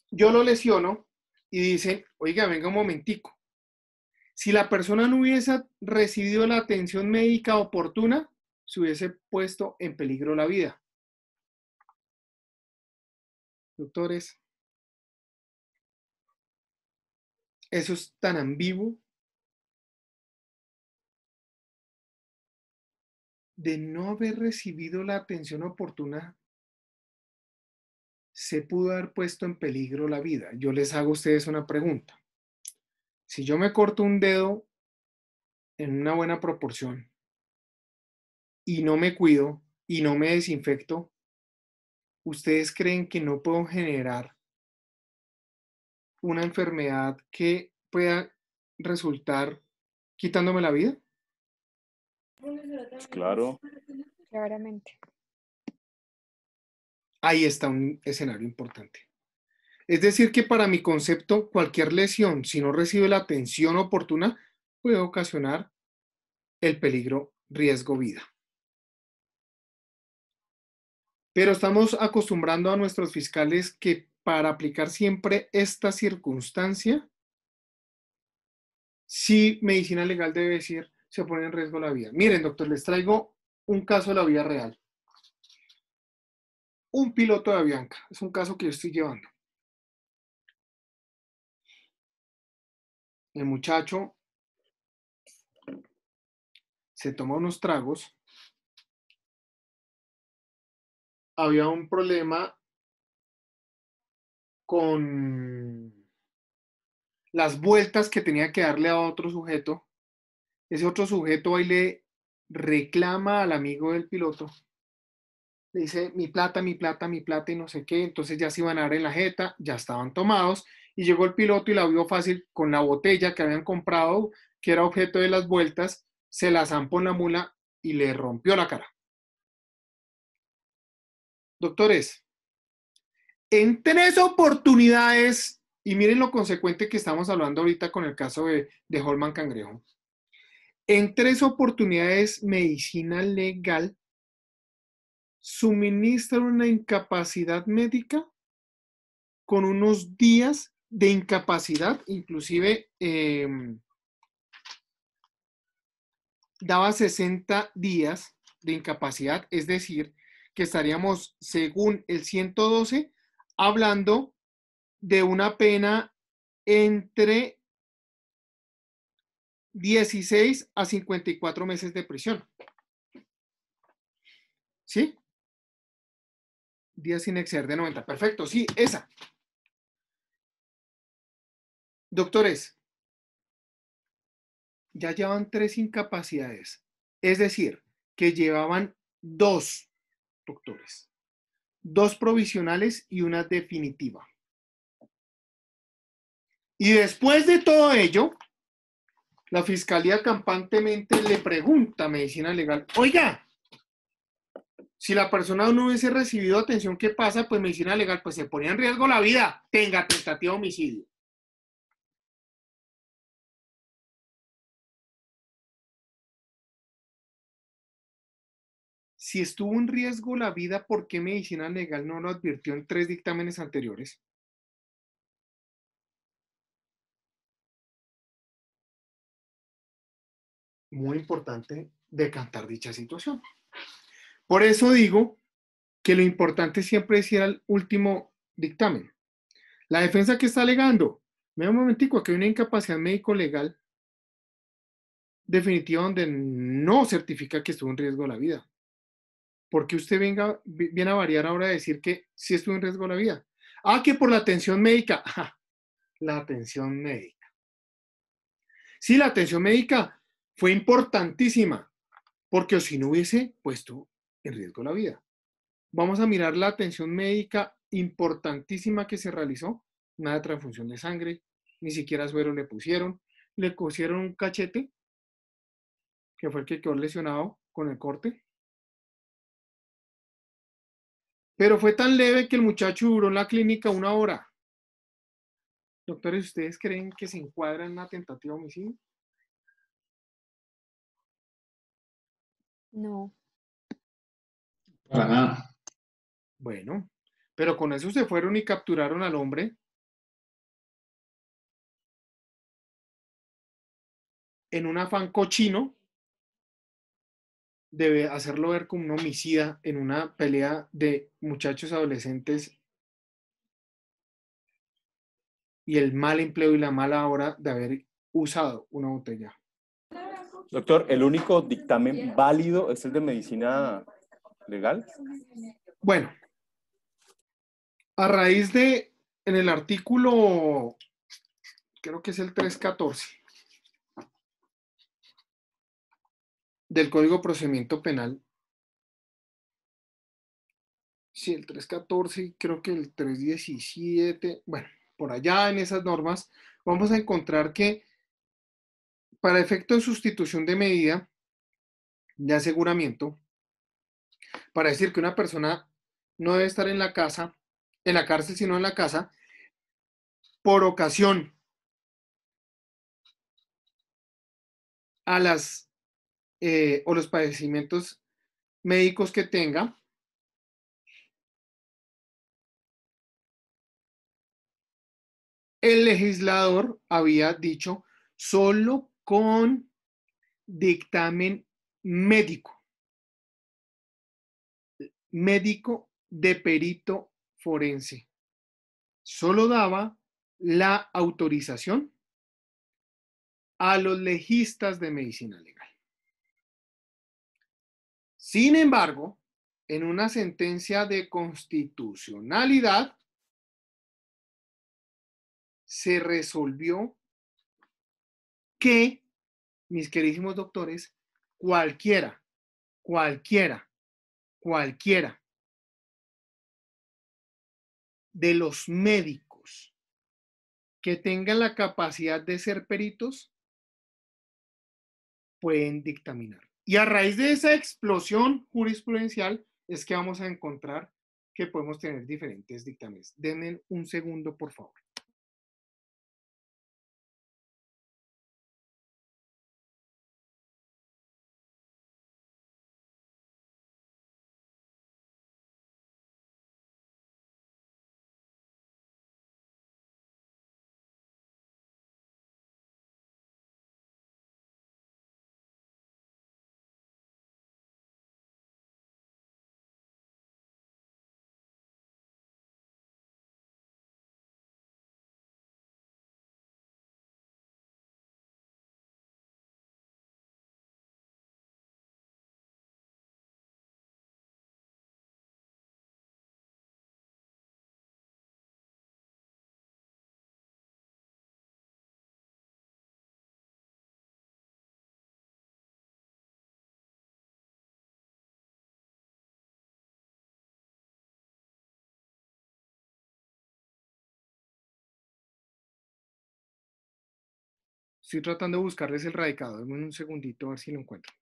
Yo lo lesiono y dicen, oiga, venga un momentico. Si la persona no hubiese recibido la atención médica oportuna, se hubiese puesto en peligro la vida. Doctores, eso es tan ambiguo de no haber recibido la atención oportuna. Se pudo haber puesto en peligro la vida. Yo les hago a ustedes una pregunta. Si yo me corto un dedo en una buena proporción y no me cuido y no me desinfecto, ¿ustedes creen que no puedo generar una enfermedad que pueda resultar quitándome la vida? Claro. Claramente. Ahí está un escenario importante. Es decir, que para mi concepto, cualquier lesión, si no recibe la atención oportuna, puede ocasionar el peligro, riesgo, vida. Pero estamos acostumbrando a nuestros fiscales que para aplicar siempre esta circunstancia, sí, medicina legal debe decir, se pone en riesgo la vida. Miren, doctor, les traigo un caso de la vida real. Un piloto de Avianca, es un caso que yo estoy llevando. El muchacho se toma unos tragos. Había un problema con las vueltas que tenía que darle a otro sujeto. Ese otro sujeto ahí le reclama al amigo del piloto. Le dice, mi plata, mi plata, mi plata y no sé qué. Entonces ya se iban a dar en la jeta, ya estaban tomados. Y llegó el piloto y la vio fácil con la botella que habían comprado, que era objeto de las vueltas, se la zampó en la mula y le rompió la cara. Doctores, en 3 oportunidades, y miren lo consecuente que estamos hablando ahorita con el caso de Holman Cangrejo, en 3 oportunidades medicina legal suministra una incapacidad médica con unos días de incapacidad, inclusive daba 60 días de incapacidad, es decir, que estaríamos, según el 112, hablando de una pena entre 16 a 54 meses de prisión. ¿Sí? Días sin exceder de 90. Perfecto, sí, esa. Doctores, ya llevan 3 incapacidades. Es decir, que llevaban 2, doctores. 2 provisionales y una definitiva. Y después de todo ello, la fiscalía campantemente le pregunta a medicina legal, oiga, si la persona no hubiese recibido atención, ¿qué pasa? Pues medicina legal, pues se ponía en riesgo la vida, tenga tentativa de homicidio. Si estuvo en riesgo la vida, ¿por qué medicina legal no lo advirtió en 3 dictámenes anteriores? Muy importante decantar dicha situación. Por eso digo que lo importante siempre es ir al último dictamen. La defensa que está alegando, mira un momentico, aquí hay una incapacidad médico-legal definitiva donde no certifica que estuvo en riesgo la vida. ¿Por qué usted viene a variar ahora a decir que sí estuvo en riesgo la vida? Ah, que por la atención médica. La atención médica. Sí, la atención médica fue importantísima, porque si no hubiese puesto en riesgo la vida. Vamos a mirar la atención médica importantísima que se realizó. Nada de transfusión de sangre, ni siquiera suero le cosieron un cachete, que fue el que quedó lesionado con el corte. Pero fue tan leve que el muchacho duró en la clínica 1 hora. Doctores, ¿ustedes creen que se encuadra en una tentativa de homicidio? No. Para nada. Bueno, pero con eso se fueron y capturaron al hombre. En un afán cochino, debe hacerlo ver como un homicida en una pelea de muchachos adolescentes y el mal empleo y la mala hora de haber usado una botella. Doctor, ¿el único dictamen válido es el de medicina legal? Bueno, a raíz de, en el artículo, creo que es el 314 del Código de Procedimiento Penal, sí, el 314, creo que el 317, bueno, por allá en esas normas, vamos a encontrar que para efecto de sustitución de medida de aseguramiento, para decir que una persona no debe estar en la casa, en la cárcel, sino en la casa, por ocasión a las o los padecimientos médicos que tenga, el legislador había dicho solo con dictamen médico de perito forense. Solo daba la autorización a los legistas de medicina legal. Sin embargo, en una sentencia de constitucionalidad, se resolvió que, mis queridísimos doctores, cualquiera de los médicos que tengan la capacidad de ser peritos pueden dictaminar. Y a raíz de esa explosión jurisprudencial es que vamos a encontrar que podemos tener diferentes dictámenes. Denme un segundo, por favor. Estoy tratando de buscarles el radicado. Denme un segundito a ver si lo encuentro.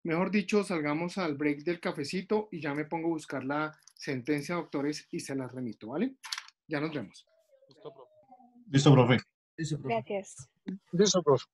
Mejor dicho, salgamos al break del cafecito y ya me pongo a buscar la sentencia, doctores, y se la remito, ¿vale? Ya nos vemos. Listo, profe. Gracias. Listo, profe.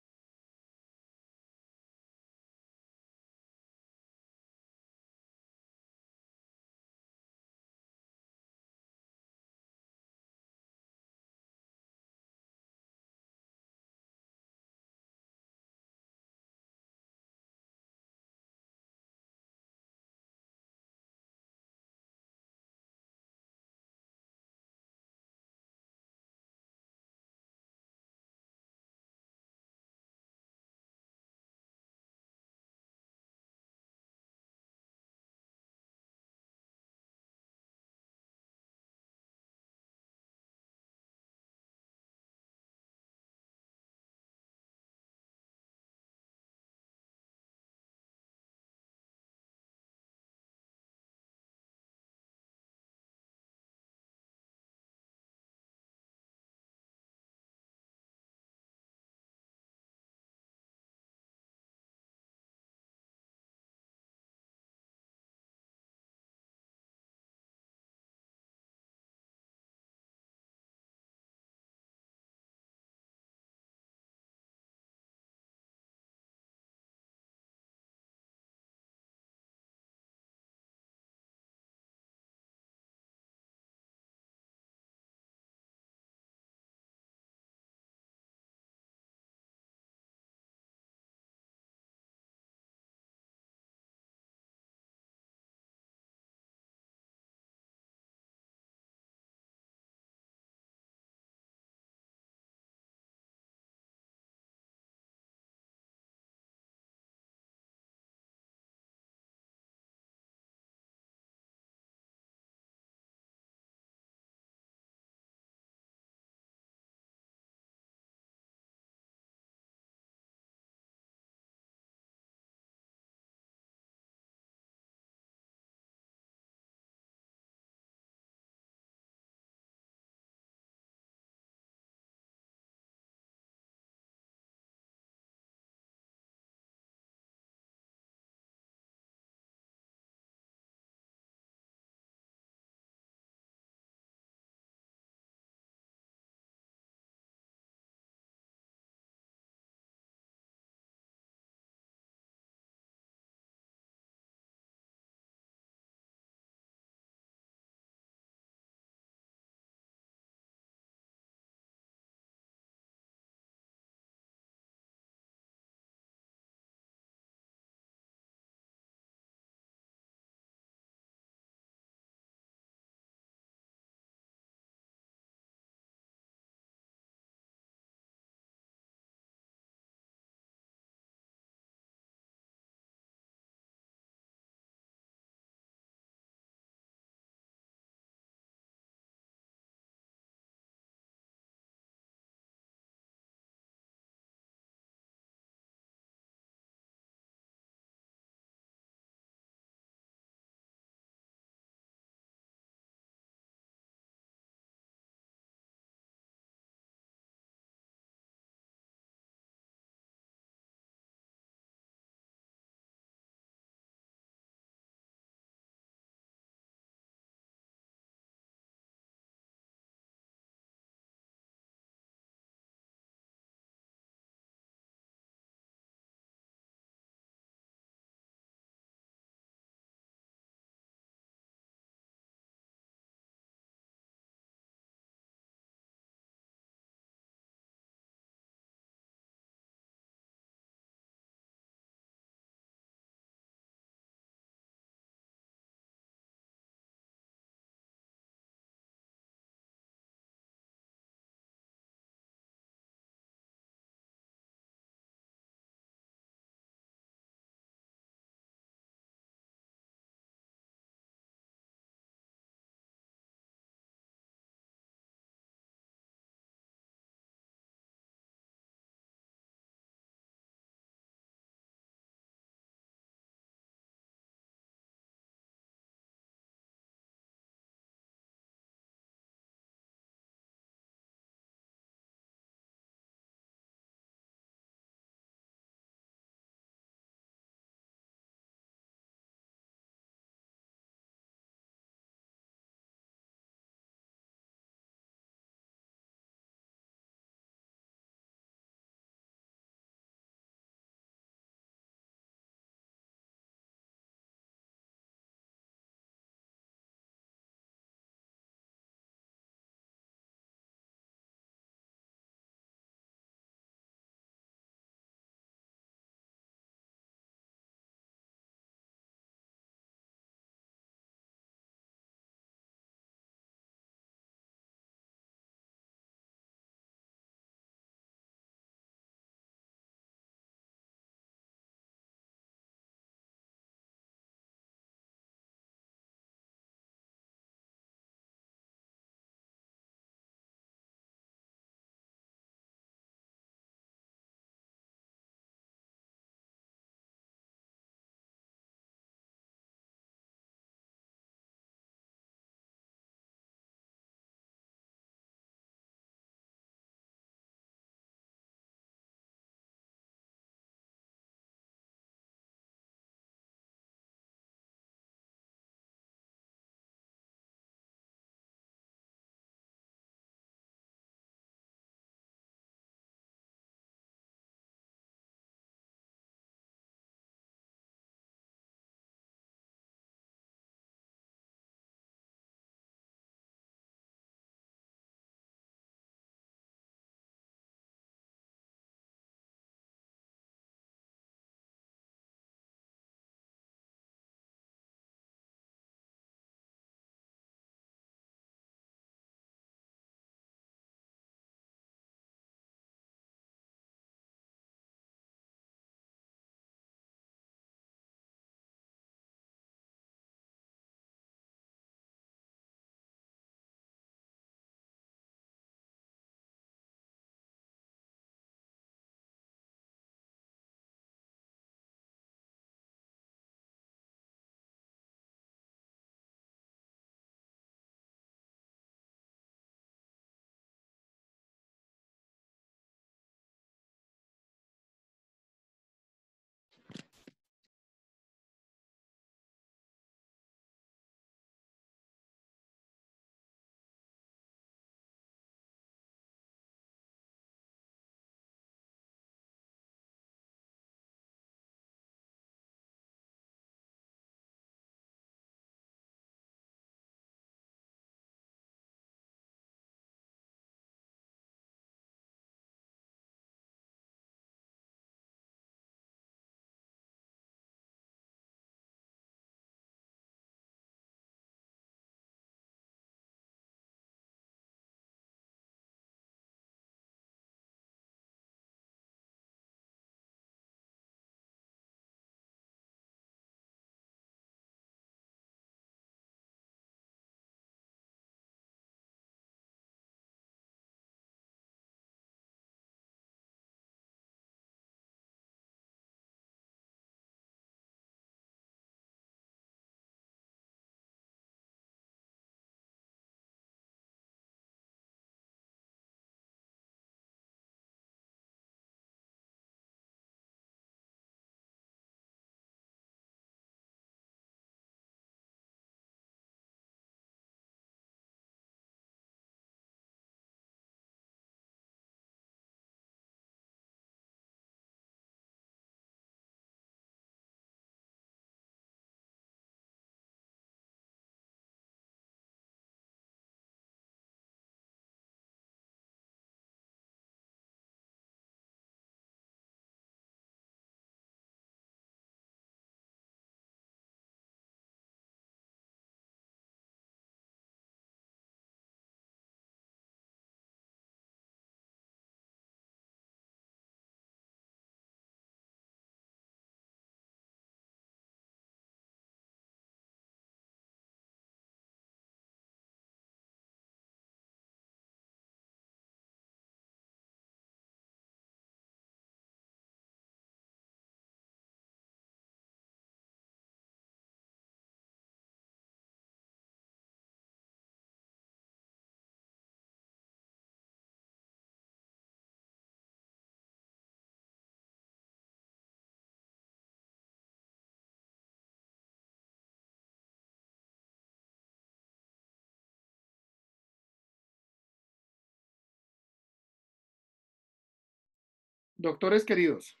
Doctores queridos.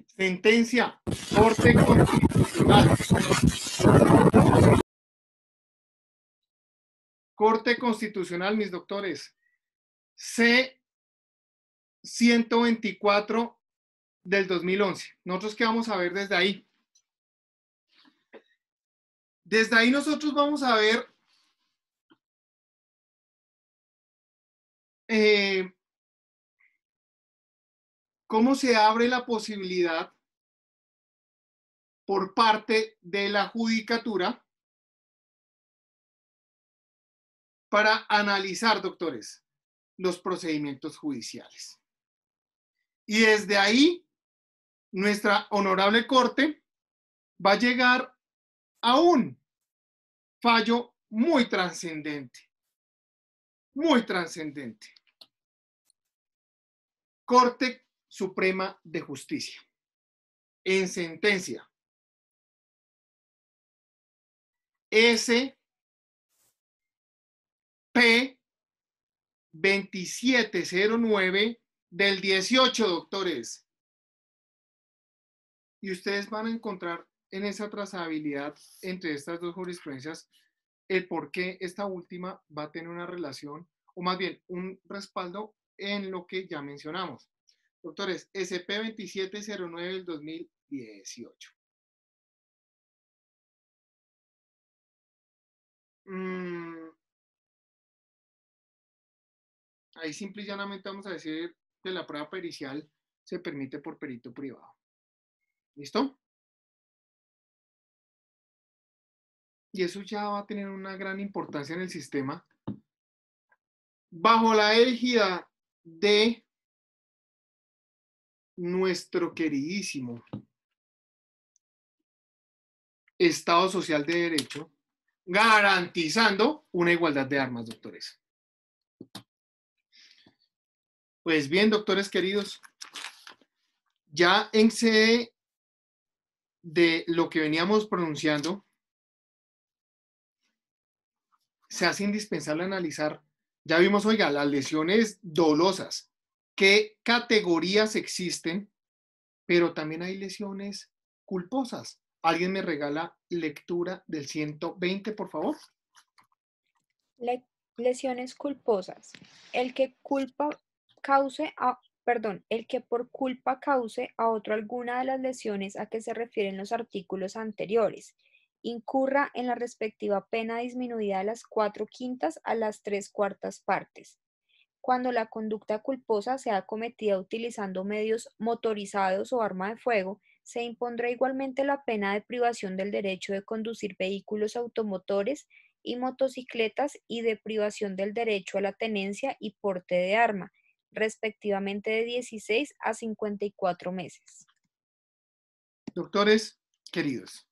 Sentencia. Corte Constitucional. Corte Constitucional, mis doctores. C-124 del 2011. ¿Nosotros qué vamos a ver desde ahí? Desde ahí nosotros vamos a ver cómo se abre la posibilidad por parte de la judicatura para analizar, doctores, los procedimientos judiciales. Y desde ahí, nuestra honorable corte va a llegar a un fallo muy trascendente. Muy trascendente. Corte Suprema de Justicia. En sentencia. SP 2709 del 18, doctores. Y ustedes van a encontrar en esa trazabilidad entre estas dos jurisprudencias el por qué esta última va a tener una relación, o más bien un respaldo en lo que ya mencionamos. Doctores, SP 2709 del 2018. Ahí simple y llanamente vamos a decir que la prueba pericial se permite por perito privado. ¿Listo? Y eso ya va a tener una gran importancia en el sistema. Bajo la égida de nuestro queridísimo Estado Social de Derecho, garantizando una igualdad de armas, doctores. Pues bien, doctores queridos, ya en sede de lo que veníamos pronunciando, se hace indispensable analizar, ya vimos, oiga, las lesiones dolosas, qué categorías existen, pero también hay lesiones culposas. ¿Alguien me regala lectura del 120, por favor? Lesiones culposas. El que por culpa cause a otro alguna de las lesiones a que se refieren los artículos anteriores, incurra en la respectiva pena disminuida de las 4/5 a las 3/4 partes. Cuando la conducta culposa sea cometida utilizando medios motorizados o arma de fuego, se impondrá igualmente la pena de privación del derecho de conducir vehículos automotores y motocicletas y de privación del derecho a la tenencia y porte de arma, respectivamente de 16 a 54 meses. Doctores queridos,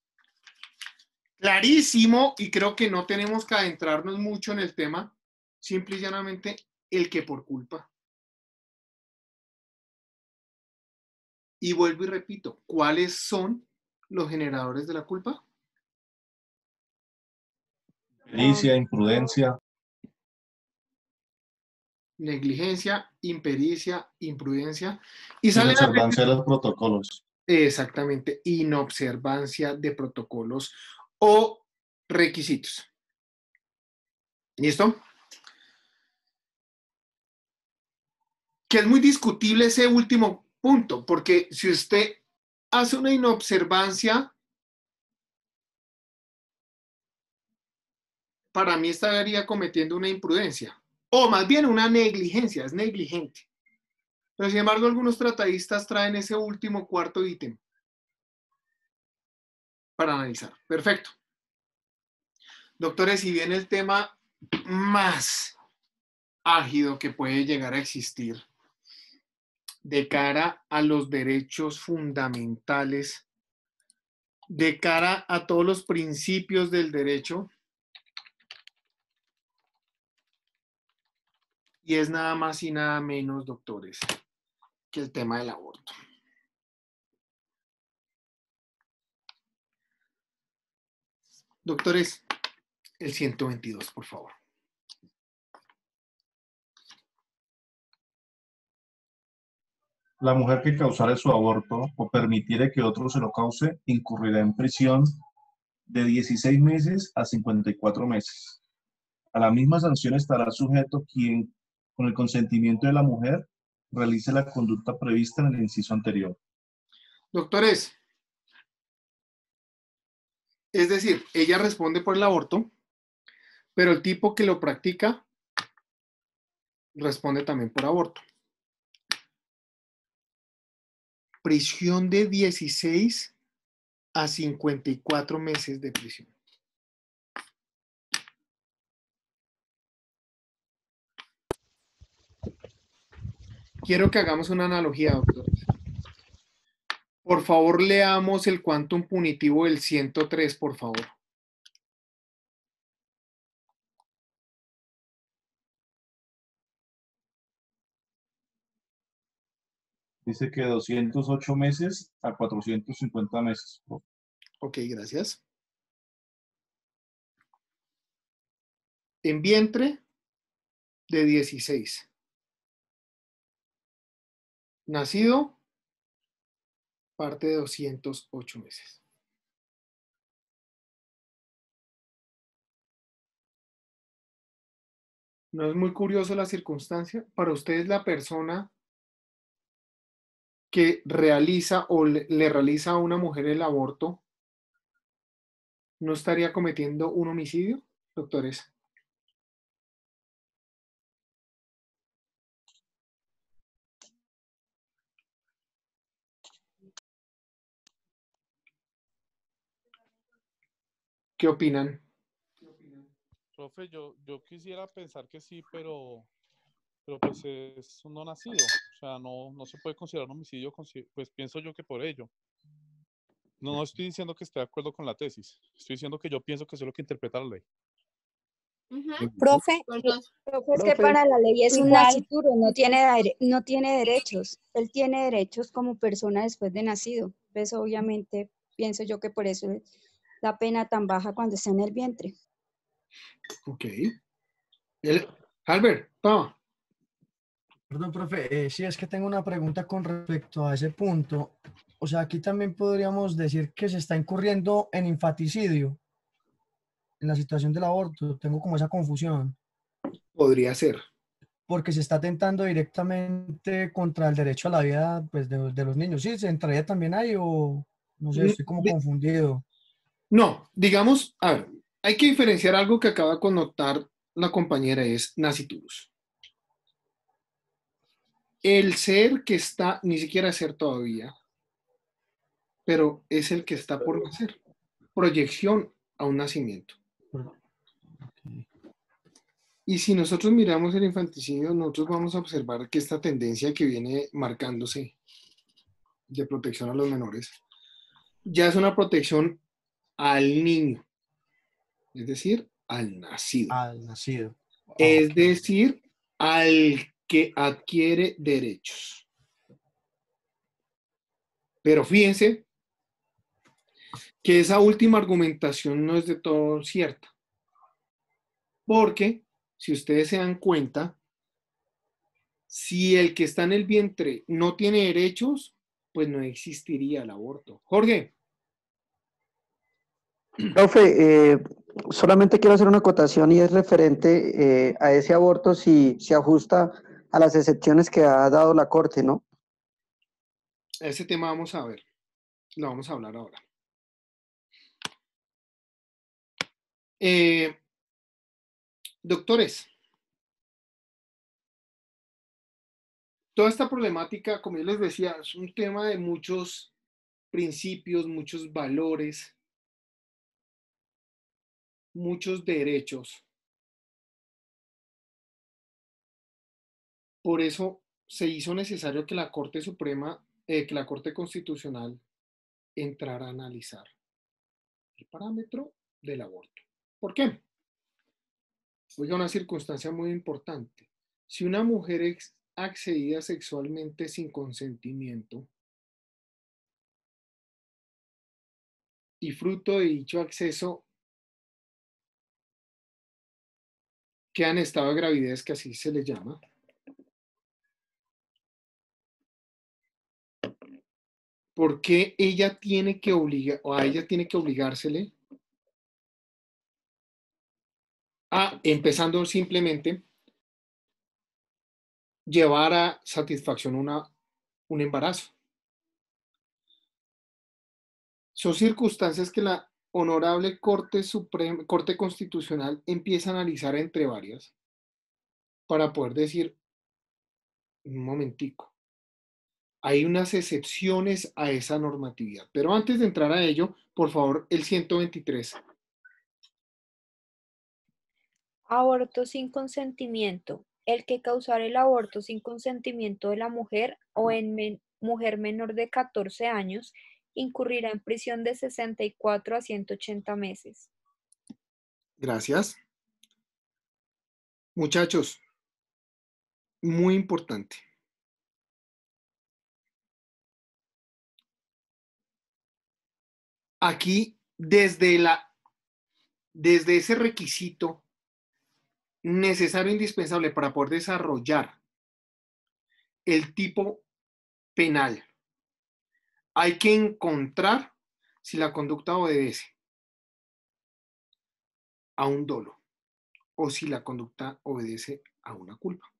clarísimo, y creo que no tenemos que adentrarnos mucho en el tema, simple y llanamente el que por culpa. Y vuelvo y repito, ¿cuáles son los generadores de la culpa? Impericia, imprudencia. Negligencia, impericia, imprudencia. Y sale inobservancia de los protocolos. Exactamente, inobservancia de protocolos o requisitos. ¿Listo? Que es muy discutible ese último punto, porque si usted hace una inobservancia, para mí estaría cometiendo una imprudencia, o más bien una negligencia, es negligente. Pero sin embargo, algunos tratadistas traen ese último cuarto ítem para analizar. Perfecto. Doctores, si bien el tema más álgido que puede llegar a existir de cara a los derechos fundamentales, de cara a todos los principios del derecho, y es nada más y nada menos, doctores, que el tema del aborto. Doctores, el 122, por favor. La mujer que causare su aborto o permitiere que otro se lo cause, incurrirá en prisión de 16 meses a 54 meses. A la misma sanción estará sujeto quien, con el consentimiento de la mujer, realice la conducta prevista en el inciso anterior. Doctores, es decir, ella responde por el aborto, pero el tipo que lo practica responde también por aborto. Prisión de 16 a 54 meses de prisión. Quiero que hagamos una analogía, doctores. Por favor, leamos el quantum punitivo del 103, por favor. Dice que 208 meses a 450 meses. Ok, gracias. En vientre de 16. Nacido, parte de 208 meses. ¿No es muy curioso la circunstancia? Para ustedes la persona que realiza o le realiza a una mujer el aborto, ¿no estaría cometiendo un homicidio, doctores? ¿Qué opinan? Profe, yo quisiera pensar que sí, pero pues es un no nacido. O sea, no se puede considerar un homicidio, pues pienso yo que por ello. No estoy diciendo que esté de acuerdo con la tesis. Estoy diciendo que yo pienso que eso es lo que interpreta la ley. Profe, Es que para la ley es un nascituro, no tiene derechos. Él tiene derechos como persona después de nacido. Pues obviamente pienso yo que por eso es la pena tan baja cuando está en el vientre. Ok. Albert, toma. Perdón, profe, sí, es que tengo una pregunta con respecto a ese punto. O sea, aquí también podríamos decir que se está incurriendo en infanticidio en la situación del aborto. Tengo como esa confusión. Podría ser. Porque se está atentando directamente contra el derecho a la vida, pues, de los niños. ¿Sí? ¿Se entraría también ahí o no sé, estoy como confundido? No, digamos, a ver, hay que diferenciar algo que acaba de connotar la compañera, es nasciturus. El ser que está, ni siquiera ser todavía, pero es el que está por nacer. Proyección a un nacimiento. Y si nosotros miramos el infanticidio, nosotros vamos a observar que esta tendencia que viene marcándose de protección a los menores, ya es una protección al niño, es decir, al nacido. Al nacido. Es decir, al que adquiere derechos. Pero fíjense que esa última argumentación no es de todo cierta. Porque, si ustedes se dan cuenta, si el que está en el vientre no tiene derechos, pues no existiría el aborto. Jorge. Profe, solamente quiero hacer una acotación y es referente a ese aborto si se ajusta a las excepciones que ha dado la Corte, ¿no? Ese tema vamos a ver, lo vamos a hablar ahora. Doctores, toda esta problemática, como yo les decía, es un tema de muchos principios, muchos valores, muchos derechos. Por eso se hizo necesario que la Corte Suprema, que la Corte Constitucional entrara a analizar el parámetro del aborto. ¿Por qué? Oiga, una circunstancia muy importante. Si una mujer es accedida sexualmente sin consentimiento y fruto de dicho acceso queda en estado de gravidez, que así se le llama, ¿Por qué ella tiene que obligar, o a ella tiene que obligársele a, empezando simplemente, llevar a satisfacción un embarazo? Son circunstancias que la Honorable Corte Constitucional empieza a analizar entre varias para poder decir, un momentico, hay unas excepciones a esa normatividad. Pero antes de entrar a ello, por favor, el 123. Aborto sin consentimiento. El que causare el aborto sin consentimiento de la mujer o en mujer menor de 14 años incurrirá en prisión de 64 a 180 meses. Gracias. Muchachos, muy importante. Aquí, desde ese requisito necesario e indispensable para poder desarrollar el tipo penal, hay que encontrar si la conducta obedece a un dolo o si la conducta obedece a una culpa.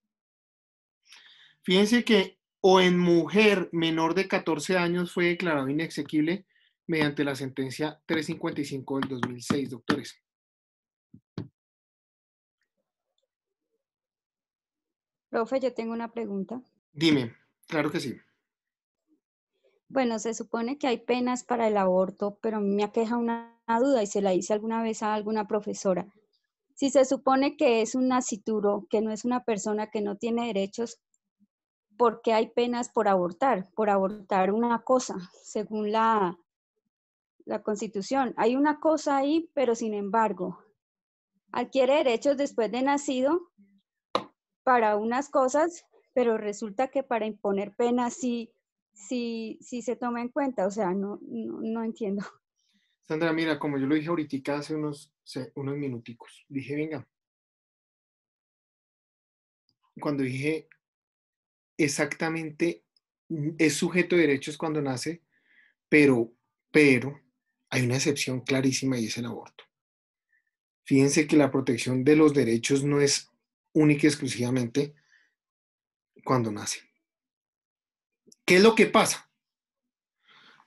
Fíjense que o en mujer menor de 14 años fue declarado inexequible mediante la sentencia 355 del 2006, doctores. Profe, yo tengo una pregunta. Dime, claro que sí. Bueno, se supone que hay penas para el aborto, pero a mí me aqueja una duda y se la hice alguna vez a alguna profesora. Si se supone que es un nascituro, que no es una persona que no tiene derechos, ¿por qué hay penas por abortar? Por abortar una cosa, según la Constitución. Hay una cosa ahí, pero sin embargo, adquiere derechos después de nacido para unas cosas, pero resulta que para imponer penas sí se toma en cuenta. O sea, no entiendo. Sandra, mira, como yo lo dije ahorita hace unos minuticos, dije, venga, cuando dije exactamente, es sujeto de derechos cuando nace, pero hay una excepción clarísima y es el aborto. Fíjense que la protección de los derechos no es única y exclusivamente cuando nace. ¿Qué es lo que pasa?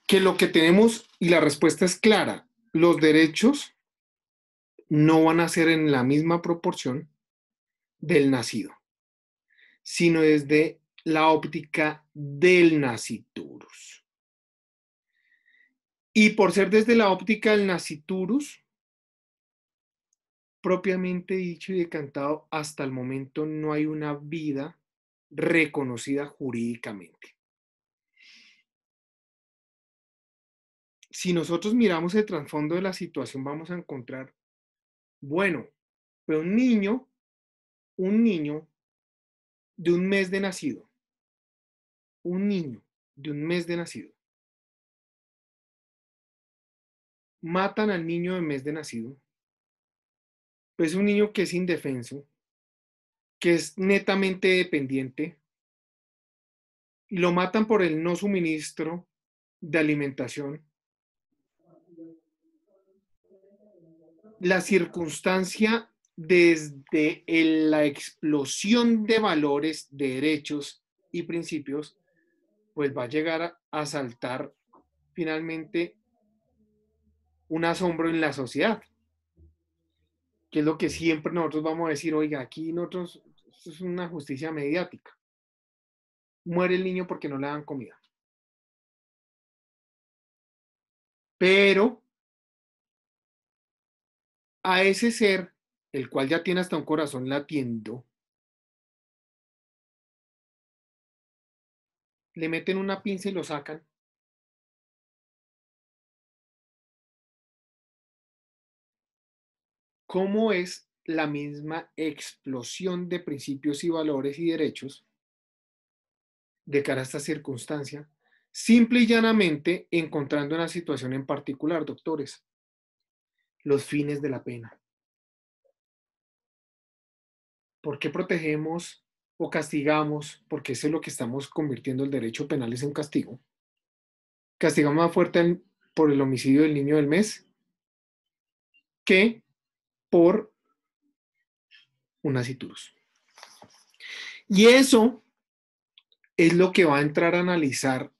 Que lo que tenemos, y la respuesta es clara, los derechos no van a ser en la misma proporción del nacido, sino desde la óptica del nasciturus. Y por ser desde la óptica del nasciturus, propiamente dicho y decantado, hasta el momento no hay una vida reconocida jurídicamente. Si nosotros miramos el trasfondo de la situación, vamos a encontrar, bueno, pero un niño de un mes de nacido, matan al niño de mes de nacido, pues un niño que es indefenso, que es netamente dependiente, y lo matan por el no suministro de alimentación. La circunstancia desde la explosión de valores, de derechos y principios, pues va a llegar a saltar finalmente un asombro en la sociedad, que es lo que siempre nosotros vamos a decir, oiga, aquí nosotros, esto es una justicia mediática. Muere el niño porque no le dan comida. Pero a ese ser, el cual ya tiene hasta un corazón latiendo, le meten una pinza y lo sacan. ¿Cómo es la misma explosión de principios y valores y derechos de cara a esta circunstancia? Simple y llanamente encontrando una situación en particular, doctores, los fines de la pena. ¿Por qué protegemos o castigamos? Porque eso es lo que estamos convirtiendo el derecho penal es en castigo. castigamos más fuerte por el homicidio del niño del mes que por un nasciturus. Y eso es lo que va a entrar a analizar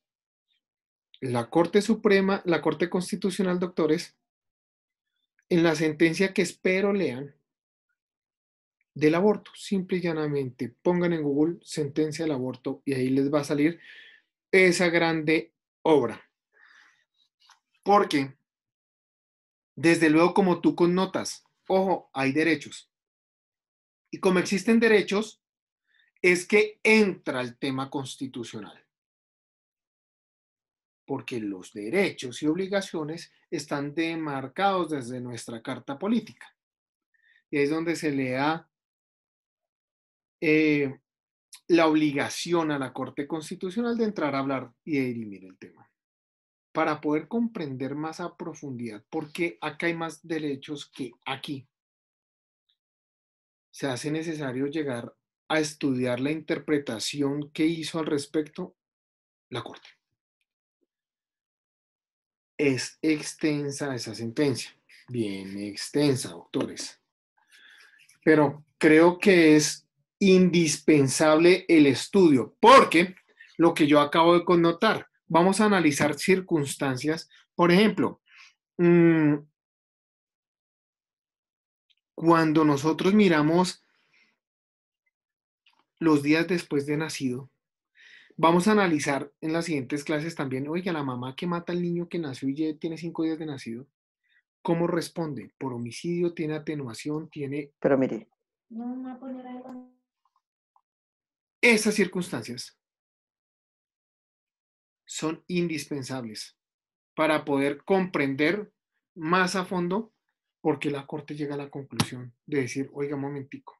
la Corte Suprema, la Corte Constitucional, doctores, en la sentencia que espero lean del aborto. Simple y llanamente pongan en Google sentencia del aborto y ahí les va a salir esa grande obra. Porque, desde luego, como tú connotas, ojo, hay derechos. Y como existen derechos, es que entra el tema constitucional. Porque los derechos y obligaciones están demarcados desde nuestra Carta Política. Y ahí es donde se le da la obligación a la Corte Constitucional de entrar a hablar y de dirimir el tema. Para poder comprender más a profundidad, porque acá hay más derechos que aquí, se hace necesario llegar a estudiar la interpretación que hizo al respecto la Corte. Es extensa esa sentencia, bien extensa, doctores. Pero creo que es indispensable el estudio, porque lo que yo acabo de connotar, vamos a analizar circunstancias, por ejemplo, cuando nosotros miramos los días después de nacido, vamos a analizar en las siguientes clases también, oiga, la mamá que mata al niño que nació y ya tiene 5 días de nacido, ¿cómo responde? ¿Por homicidio? ¿Tiene atenuación? ¿Tiene...? Pero mire. Esas circunstancias son indispensables para poder comprender más a fondo por qué la Corte llega a la conclusión de decir, oiga, un momentico,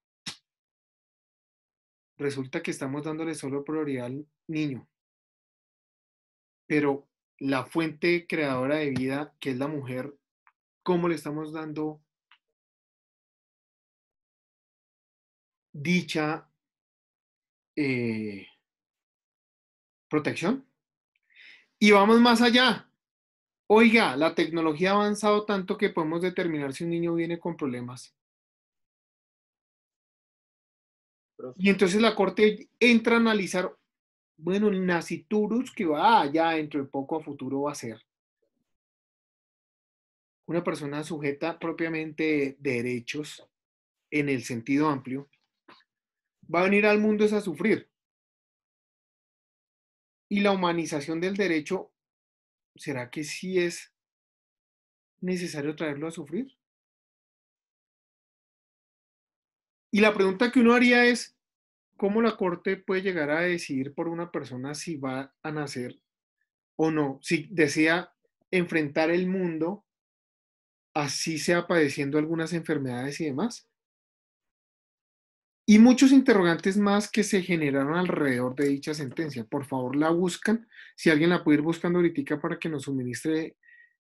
resulta que estamos dándole solo prioridad al niño, pero la fuente creadora de vida, que es la mujer, ¿cómo le estamos dando dicha protección? Y vamos más allá. Oiga, la tecnología ha avanzado tanto que podemos determinar si un niño viene con problemas. Y entonces la Corte entra a analizar, bueno, el nasciturus que va ya dentro de poco a futuro va a ser una persona sujeta propiamente de derechos en el sentido amplio, va a venir al mundo es a sufrir. Y la humanización del derecho, ¿será que sí es necesario traerlo a sufrir? Y la pregunta que uno haría es, ¿cómo la Corte puede llegar a decidir por una persona si va a nacer o no? Si desea enfrentar el mundo, así sea padeciendo algunas enfermedades y demás. Y muchos interrogantes más que se generaron alrededor de dicha sentencia. Por favor, la buscan. Si alguien la puede ir buscando ahorita para que nos suministre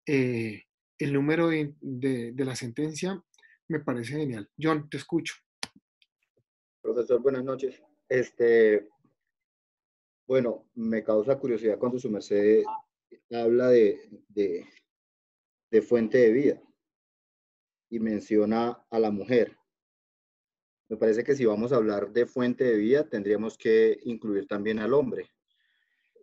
el número de la sentencia, me parece genial. John, te escucho. Profesor, buenas noches. Bueno, me causa curiosidad cuando su merced habla de fuente de vida y menciona a la mujer. Me parece que si vamos a hablar de fuente de vida, tendríamos que incluir también al hombre.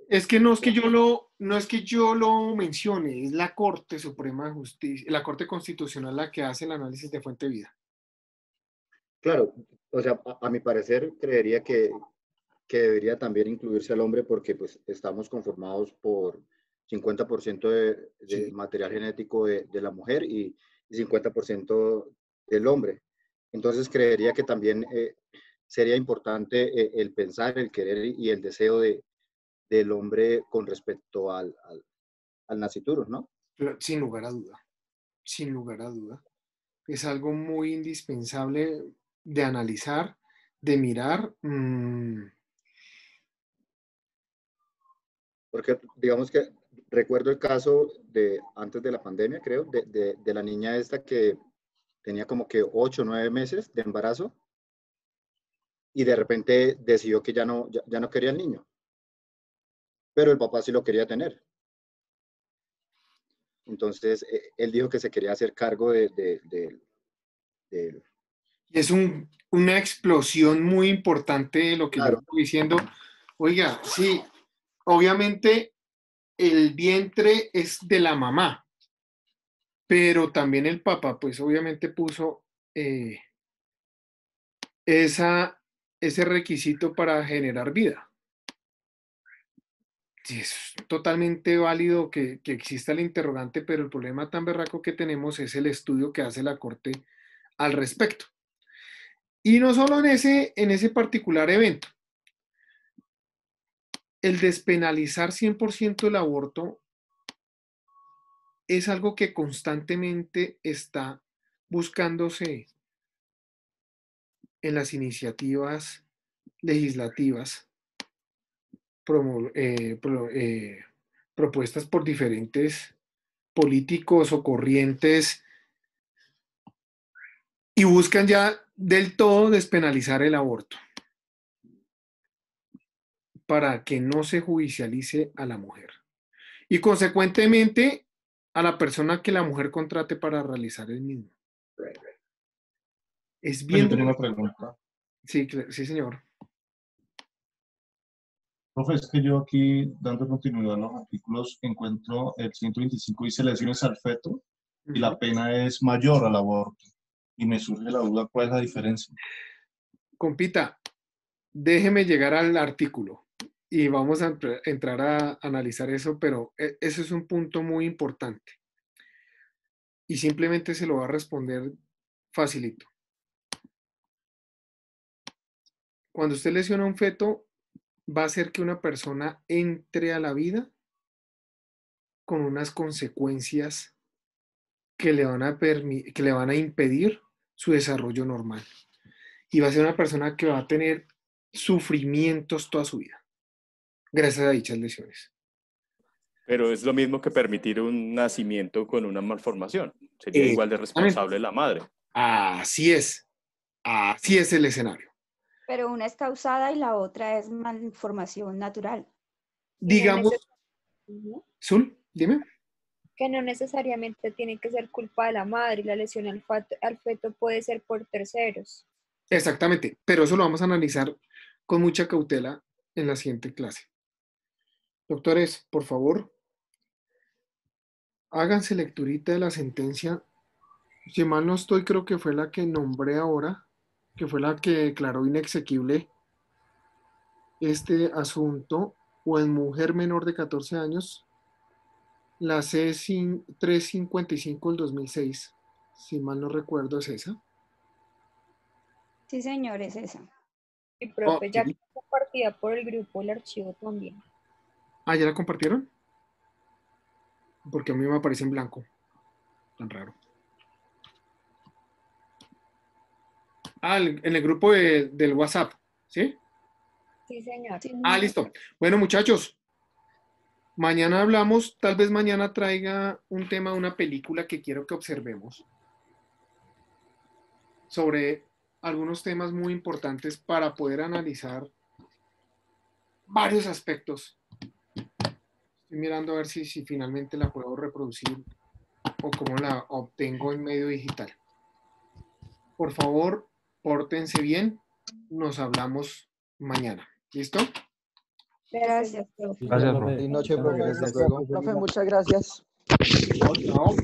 Es que no es que yo lo mencione, es la Corte Suprema de Justicia, la Corte Constitucional la que hace el análisis de fuente de vida. Claro, o sea, a mi parecer creería que debería también incluirse al hombre porque pues estamos conformados por 50% de material genético de la mujer y 50% del hombre. Entonces creería que también sería importante el pensar, el querer y el deseo del hombre con respecto al nasciturus, ¿no? Sin lugar a duda, sin lugar a duda. Es algo muy indispensable de analizar, de mirar. Porque digamos que recuerdo el caso de antes de la pandemia, creo, de la niña esta que tenía como que 8 o 9 meses de embarazo y de repente decidió que ya no quería el niño, pero el papá sí lo quería tener. Entonces, él dijo que se quería hacer cargo de Y es una explosión muy importante de lo que yo estoy diciendo. Oiga, sí, obviamente el vientre es de la mamá, pero también el papá, pues obviamente puso ese requisito para generar vida. Sí, es totalmente válido que exista el interrogante, pero el problema tan berraco que tenemos es el estudio que hace la Corte al respecto. Y no solo en ese particular evento. El despenalizar 100% el aborto es algo que constantemente está buscándose en las iniciativas legislativas propuestas por diferentes políticos o corrientes y buscan ya del todo despenalizar el aborto para que no se judicialice a la mujer y consecuentemente a la persona que la mujer contrate para realizar el mismo. Es bien. Yo tengo una pregunta. Sí, señor. Profe, es que yo aquí, dando continuidad a los artículos, encuentro el 125 dice lesiones al feto y la pena es mayor al aborto. Y me surge la duda, ¿cuál es la diferencia? Compita, déjeme llegar al artículo y vamos a entrar a analizar eso, pero ese es un punto muy importante. Y simplemente se lo va a responder facilito. Cuando usted lesiona un feto, va a hacer que una persona entre a la vida con unas consecuencias que le van a impedir su desarrollo normal. Y va a ser una persona que va a tener sufrimientos toda su vida, gracias a dichas lesiones. Pero es lo mismo que permitir un nacimiento con una malformación. Sería igual de responsable la madre. Así es el escenario. Pero una es causada y la otra es malformación natural. Digamos, Zul, dime. Que no necesariamente tiene que ser culpa de la madre y la lesión al feto puede ser por terceros. Exactamente, pero eso lo vamos a analizar con mucha cautela en la siguiente clase. Doctores, por favor, háganse lecturita de la sentencia. Si mal no estoy, creo que fue la que nombré ahora, que fue la que declaró inexequible este asunto, o en mujer menor de 14 años, la C355 del 2006, si mal no recuerdo, es esa. Sí, señor, es esa. Y profe, ya que compartida por el grupo el archivo también. Ah, ¿ya la compartieron? Porque a mí me aparece en blanco. Tan raro. Ah, en el grupo del WhatsApp, ¿sí? Sí, señor. Ah, listo. Bueno, muchachos, mañana hablamos, tal vez mañana traiga un tema, una película que quiero que observemos sobre algunos temas muy importantes para poder analizar varios aspectos. Estoy mirando a ver si finalmente la puedo reproducir o cómo la obtengo en medio digital. Por favor, pórtense bien. Nos hablamos mañana. ¿Listo? Gracias, profe. Gracias, profe. Buenas noches, profe. Hasta luego. Profe, muchas gracias. Chao.